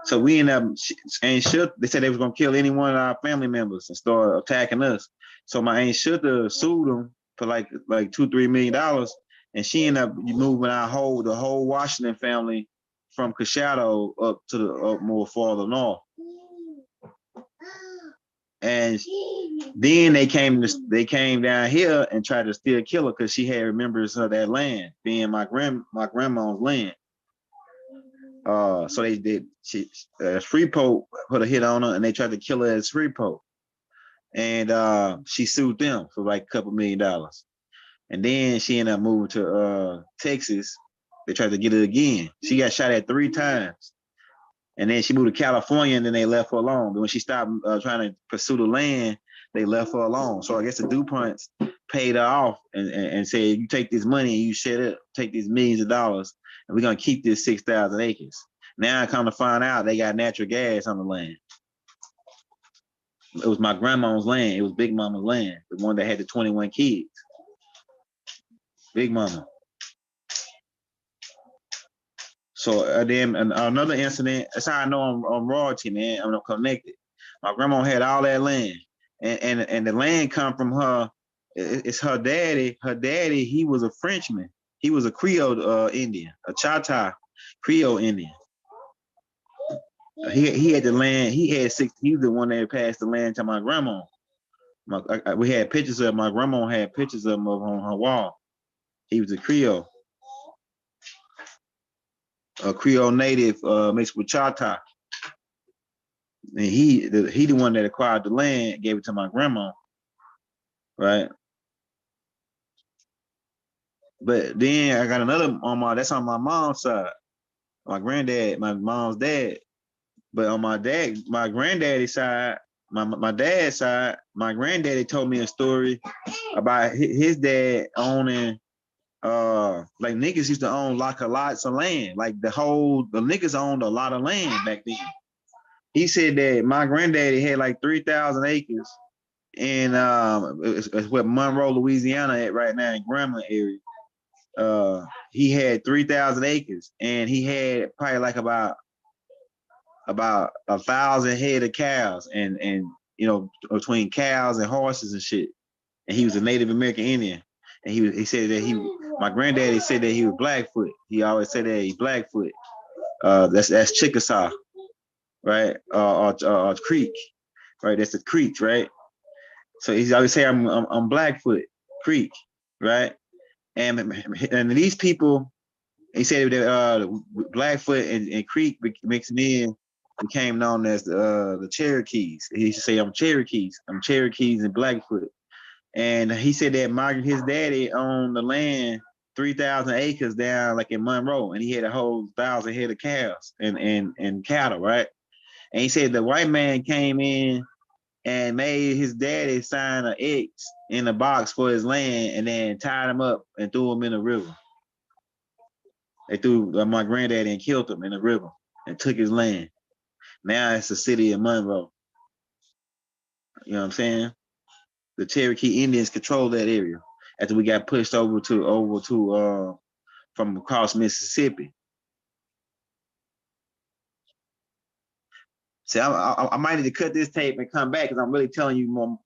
C: So we ended up, Aunt Shutta, they said they was gonna kill any one of our family members and start attacking us. So my Aunt Shutta sued them for like $2-3 million, and she ended up moving the whole Washington family from Coshado up to the up more farther north. And then they came down here and tried to still kill her because she had remembers of that land being my grandma's land. So they did. Freeport put a hit on her, and they tried to kill her as Freeport, and she sued them for like a couple $1 million. And then she ended up moving to Texas. They tried to get her again. She got shot at 3 times. And then she moved to California, and then they left her alone. But when she stopped trying to pursue the land, they left her alone. So I guess the DuPonts paid her off and said, you take this money and you shut up, take these millions of dollars, and we're going to keep this 6,000 acres. Now I come to find out they got natural gas on the land. It was my grandma's land. It was Big Mama's land, the one that had the 21 kids. Big Mama. So then another incident, that's how I know I'm royalty, man. I'm connected. My grandma had all that land, and the land come from her. It's her daddy. Her daddy, he was a Frenchman. He was a Creole Indian, a Chata Creole Indian. He had the land. He had 6. He was the one that passed the land to my grandma. We had pictures of my grandma. Had pictures of him on her wall. He was a Creole. A Creole native mixed with Chata. And he the one that acquired the land, gave it to my grandma, right? But then I got another that's on my mom's side, my granddad, my mom's dad. But on my granddaddy's side, my dad's side, my granddaddy told me a story about his dad owning like niggas used to own like lots of land. Like the niggas owned a lot of land back then. He said that my granddaddy had like 3,000 acres in it's what Monroe, Louisiana at right now in Grambling area. He had 3,000 acres, and he had probably like about 1,000 head of cows, and you know, between cows and horses and shit. And he was a Native American Indian, and he said that my granddaddy said that he was Blackfoot. He always said that he's Blackfoot. That's Chickasaw, right? Or Creek, right? That's the Creek, right? So he's always say I'm Blackfoot Creek, right? And these people, he said that Blackfoot and Creek mixing in became known as the Cherokees. He used to say I'm Cherokees and Blackfoot. And he said that his daddy owned the land 3,000 acres down like in Monroe, and he had a whole 1,000 head of cows and cattle, right? And he said the white man came in and made his daddy sign an X in a box for his land, and then tied him up and threw him in the river. They threw my granddaddy and killed him in the river and took his land. Now it's the city of Monroe. You know what I'm saying? The Cherokee Indians control that area after we got pushed over to from across Mississippi. See, I might need to cut this tape and come back because I'm really telling you more.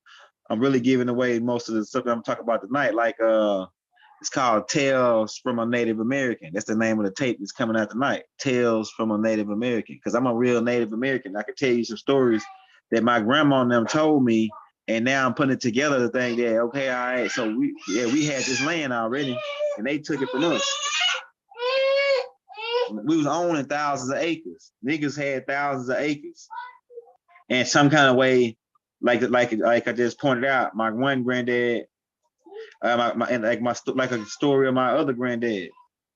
C: I'm really giving away most of the stuff that I'm talking about tonight. Like it's called Tales from a Native American. That's the name of the tape that's coming out tonight. Tales from a Native American. Because I'm a real Native American. I can tell you some stories that my grandma and them told me, and now I'm putting it together to think that, okay, all right, so we had this land already, and they took it from us. We was owning thousands of acres. Niggas had thousands of acres. And some kind of way, like I just pointed out, my one granddad, like a story of my other granddad.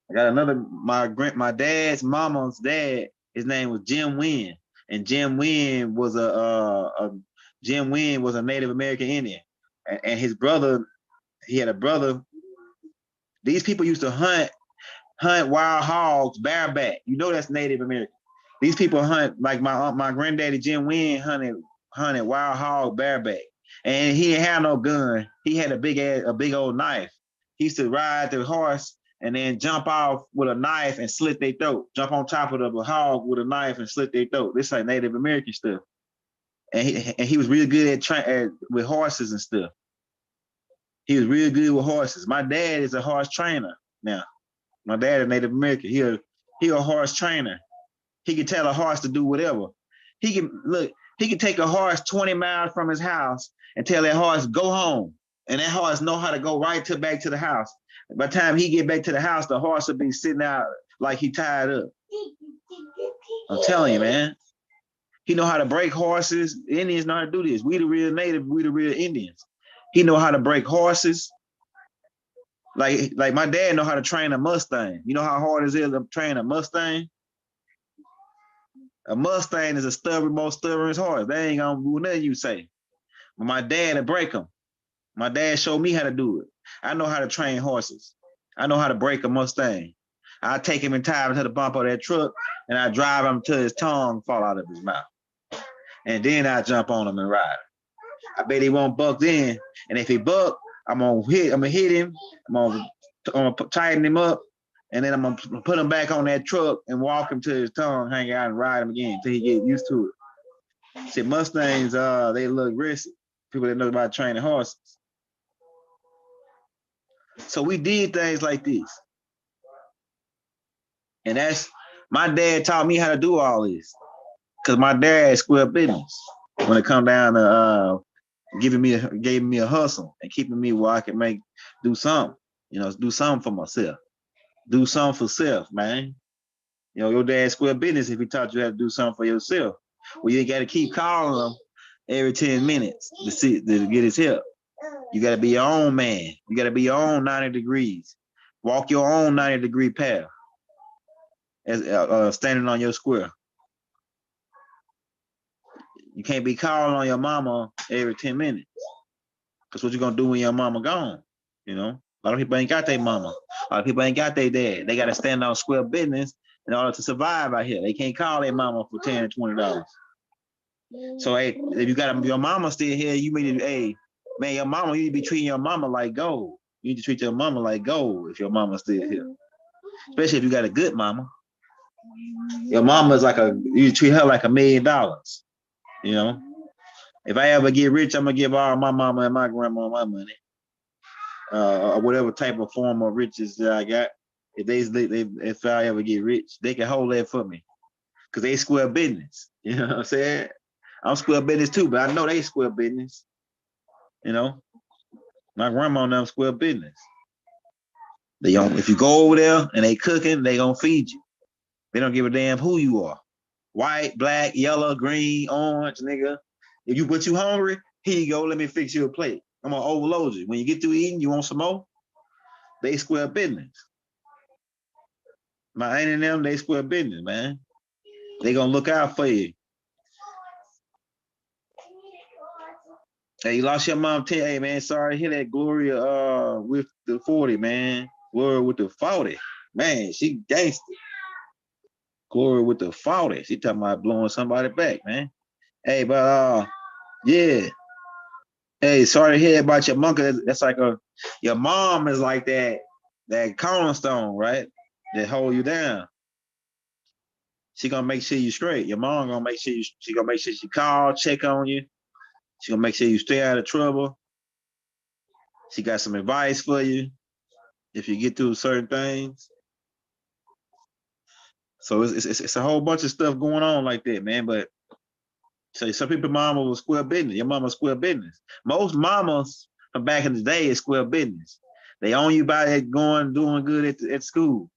C: I got another, my dad's mama's dad His name was Jim Wynn, and Jim Wynn was a Native American Indian, and his brother, he had a brother. These people used to hunt wild hogs bareback. You know that's Native American. These people hunt like my granddaddy Jim Wynn hunted wild hog bareback, and he didn't have no gun. He had a big old knife. He used to ride the horse and then jump off with a knife and slit their throat. Jump on top of the hog with a knife and slit their throat. This is like Native American stuff. And he was really good with horses and stuff. He was really good with horses. My dad is a horse trainer now. My dad is Native American. He a horse trainer. He can tell a horse to do whatever. He can take a horse 20 miles from his house and tell that horse, go home. And that horse know how to go back to the house. By the time he get back to the house, the horse will be sitting out like he tied up. I'm telling you, man. He know how to break horses. Indians know how to do this. We the real native, we the real Indians. He know how to break horses. Like my dad know how to train a Mustang. You know how hard it is to train a Mustang? A Mustang is most stubborn horse. They ain't gonna do nothing you say. But my dad will break them. My dad showed me how to do it. I know how to train horses. I know how to break a Mustang. I take him and tie him to the bumper of that truck, and I drive him till his tongue fall out of his mouth. And then I jump on him and ride. I bet he won't buck then. And if he buck, I'm gonna hit him. I'm gonna tighten him up, and then I'm gonna put him back on that truck and walk him to his tongue, hang out and ride him again until he get used to it. See, Mustangs, they look risky. People that know about training horses. So we did things like this. And my dad taught me how to do all this. Cause my dad square business when it come down to giving me a hustle and keeping me where I can do something, do something for myself. Do something for self, man. Your dad square business if he taught you how to do something for yourself. Well, you got to keep calling him every 10 minutes to get his help. You got to be your own man. You got to be your own 90 degrees. Walk your own 90-degree path as standing on your square. You can't be calling on your mama every 10 minutes. Because what you going to do when your mama gone? A lot of people ain't got their mama. A lot of people ain't got their dad. They got to stand on square business in order to survive out here. They can't call their mama for $10 and $20. So, hey, if you got your mama still here, you need to, hey, man, your mama, you need to be treating your mama like gold. You need to treat your mama like gold if your mama's still here. Especially if you got a good mama. Your mama's you treat her like $1 million. If I ever get rich, I'm gonna give all my mama and my grandma my money, or whatever type of form of riches that I got. If I ever get rich, they can hold that for me, cause they square business. You know what I'm saying? I'm square business too, but I know they square business. My grandma and them square business. If you go over there and they cooking, they gonna feed you. They don't give a damn who you are. White, black, yellow, green, orange, nigga. If you hungry, here you go. Let me fix you a plate. I'm gonna overload you. When you get through eating, you want some more? They square business. My aunt and them, they square business, man. They gonna look out for you. Hey, you lost your mom. Hey, man, sorry to hear that. Gloria with the 40, man. Gloria with the 40. Man, she gangster. Gloria with the 40. She talking about blowing somebody back, man. Hey, but yeah. Hey, sorry to hear about your mom. That's like your mom is like that cornerstone, right? That hold you down. She gonna make sure you straight. Your mom gonna make sure she gonna make sure she call, check on you. She gonna make sure you stay out of trouble. She got some advice for you if you get through certain things. So it's a whole bunch of stuff going on like that, man. But so some people mama was square business. Your mama square business. Most mamas from back in the day is square business. They own you by doing good at school.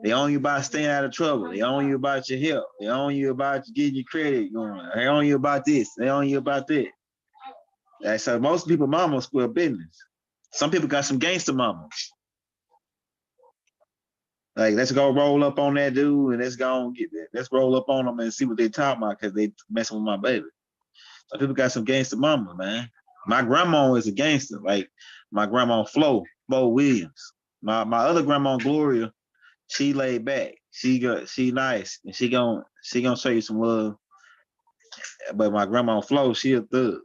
C: They own you by staying out of trouble. They own you about your help. They own you about getting your credit going. They own you about this. They own you about that. So most people mama square business. Some people got some gangster mamas. Like, let's go roll up on that dude and let's go and get that. Let's roll up on them and see what they talking about because they messing with my baby. So people got some gangster mama, man. My grandma is a gangster. Like my grandma Flo Williams. My other grandma Gloria, she laid back. She nice and she gonna show you some love. But my grandma Flo, she a thug.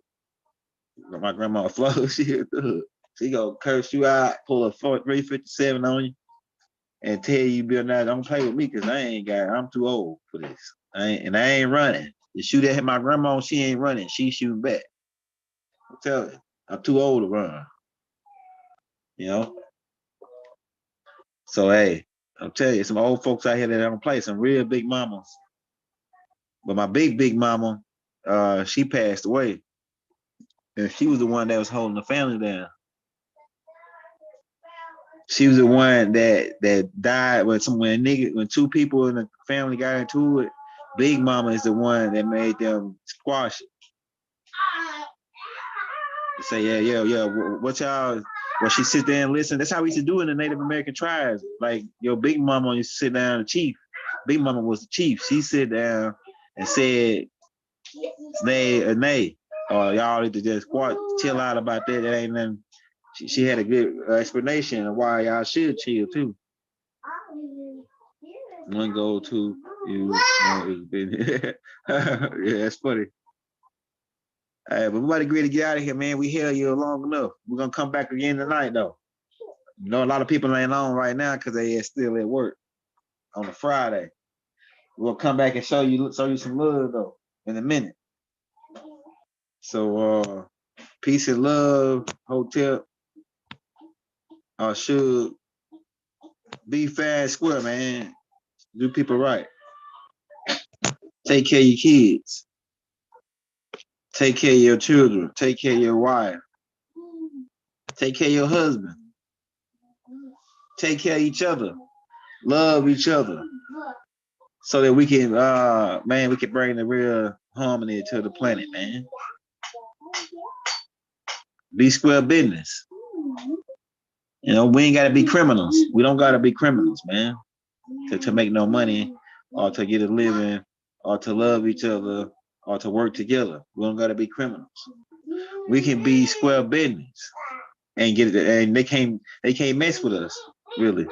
C: My grandma Flo, she a thug. She gonna curse you out, pull a 357 on you, and tell you, Bill, now don't play with me because I'm too old for this. I ain't running. The shoot at my grandma, she ain't running. She shooting back. I'm telling you, I'm too old to run. You know? So hey, I'm telling you, some old folks out here that don't play, some real big mamas. But my big mama, she passed away. And she was the one that was holding the family down. She was the one that died when two people in the family got into it. Big mama is the one that made them squash it. To say, yeah, what y'all, well, she sit there and listen. That's how we used to do it in the Native American tribes. Like your big mama used to sit down, the chief. Big mama was the chief. She sit down and said, nay, or y'all need to just chill out about that. That ain't nothing. She had a good explanation of why y'all should chill too. One go to you. Yeah, that's funny. All right, but we about to agree to get out of here, man. We held you long enough. We're gonna come back again tonight, though. You know, a lot of people ain't on right now because they are still at work on a Friday. We'll come back and show you some love though in a minute. So peace and love, hotel. Should be fair and square, man. Do people right. Take care of your kids. Take care of your children. Take care of your wife. Take care of your husband. Take care of each other. Love each other. So that we can, we can bring the real harmony to the planet, man. Be square business. You know, we ain't got to be criminals. We don't got to be criminals, man, to make no money or to get a living or to love each other or to work together. We don't got to be criminals. We can be square business and get it, and they can't mess with us, really.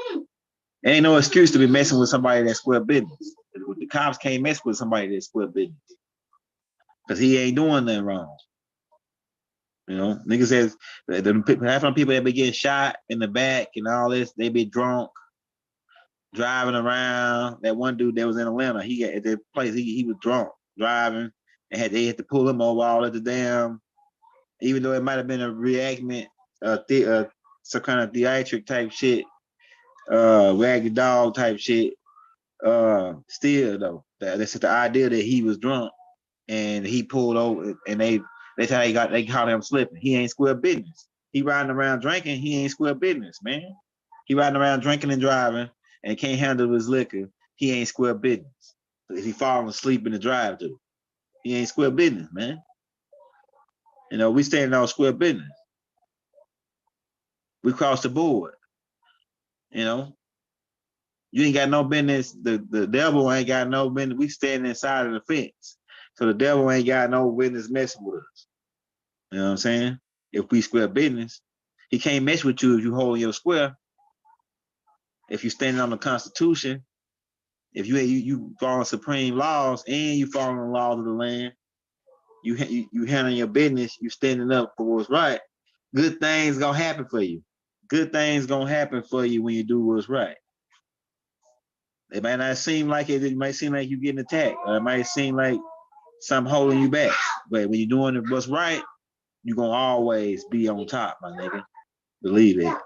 C: There ain't no excuse to be messing with somebody that's square business. The cops can't mess with somebody that's square business because he ain't doing nothing wrong. You know, niggas says half of the people that be getting shot in the back and all this, they be drunk, driving around. That one dude that was in Atlanta, he got at that place, he was drunk, driving, and they had to pull him over all at the damn, even though it might have been a reenactment, some kind of theatric type shit, raggy dog type shit. Still though, that's the idea that he was drunk and he pulled over, and that's how they caught him slipping. He ain't square business. He riding around drinking. He ain't square business, man. He riding around drinking and driving and can't handle his liquor. He ain't square business. If he falling asleep in the drive-thru, he ain't square business, man. You know, we standing on square business. We cross the board. You know, you ain't got no business. The devil ain't got no business. We standing inside of the fence. So the devil ain't got no business messing with us. You know what I'm saying? If we square business, he can't mess with you if you hold your square. If you standing on the Constitution, if you following supreme laws and you following the laws of the land, you handling your business, you standing up for what's right. Good things gonna happen for you. Good things gonna happen for you when you do what's right. It might not seem like it. It might seem like you're getting attacked, or it might seem like something holding you back. But when you're doing what's right, you're gonna always be on top, my nigga. Believe it.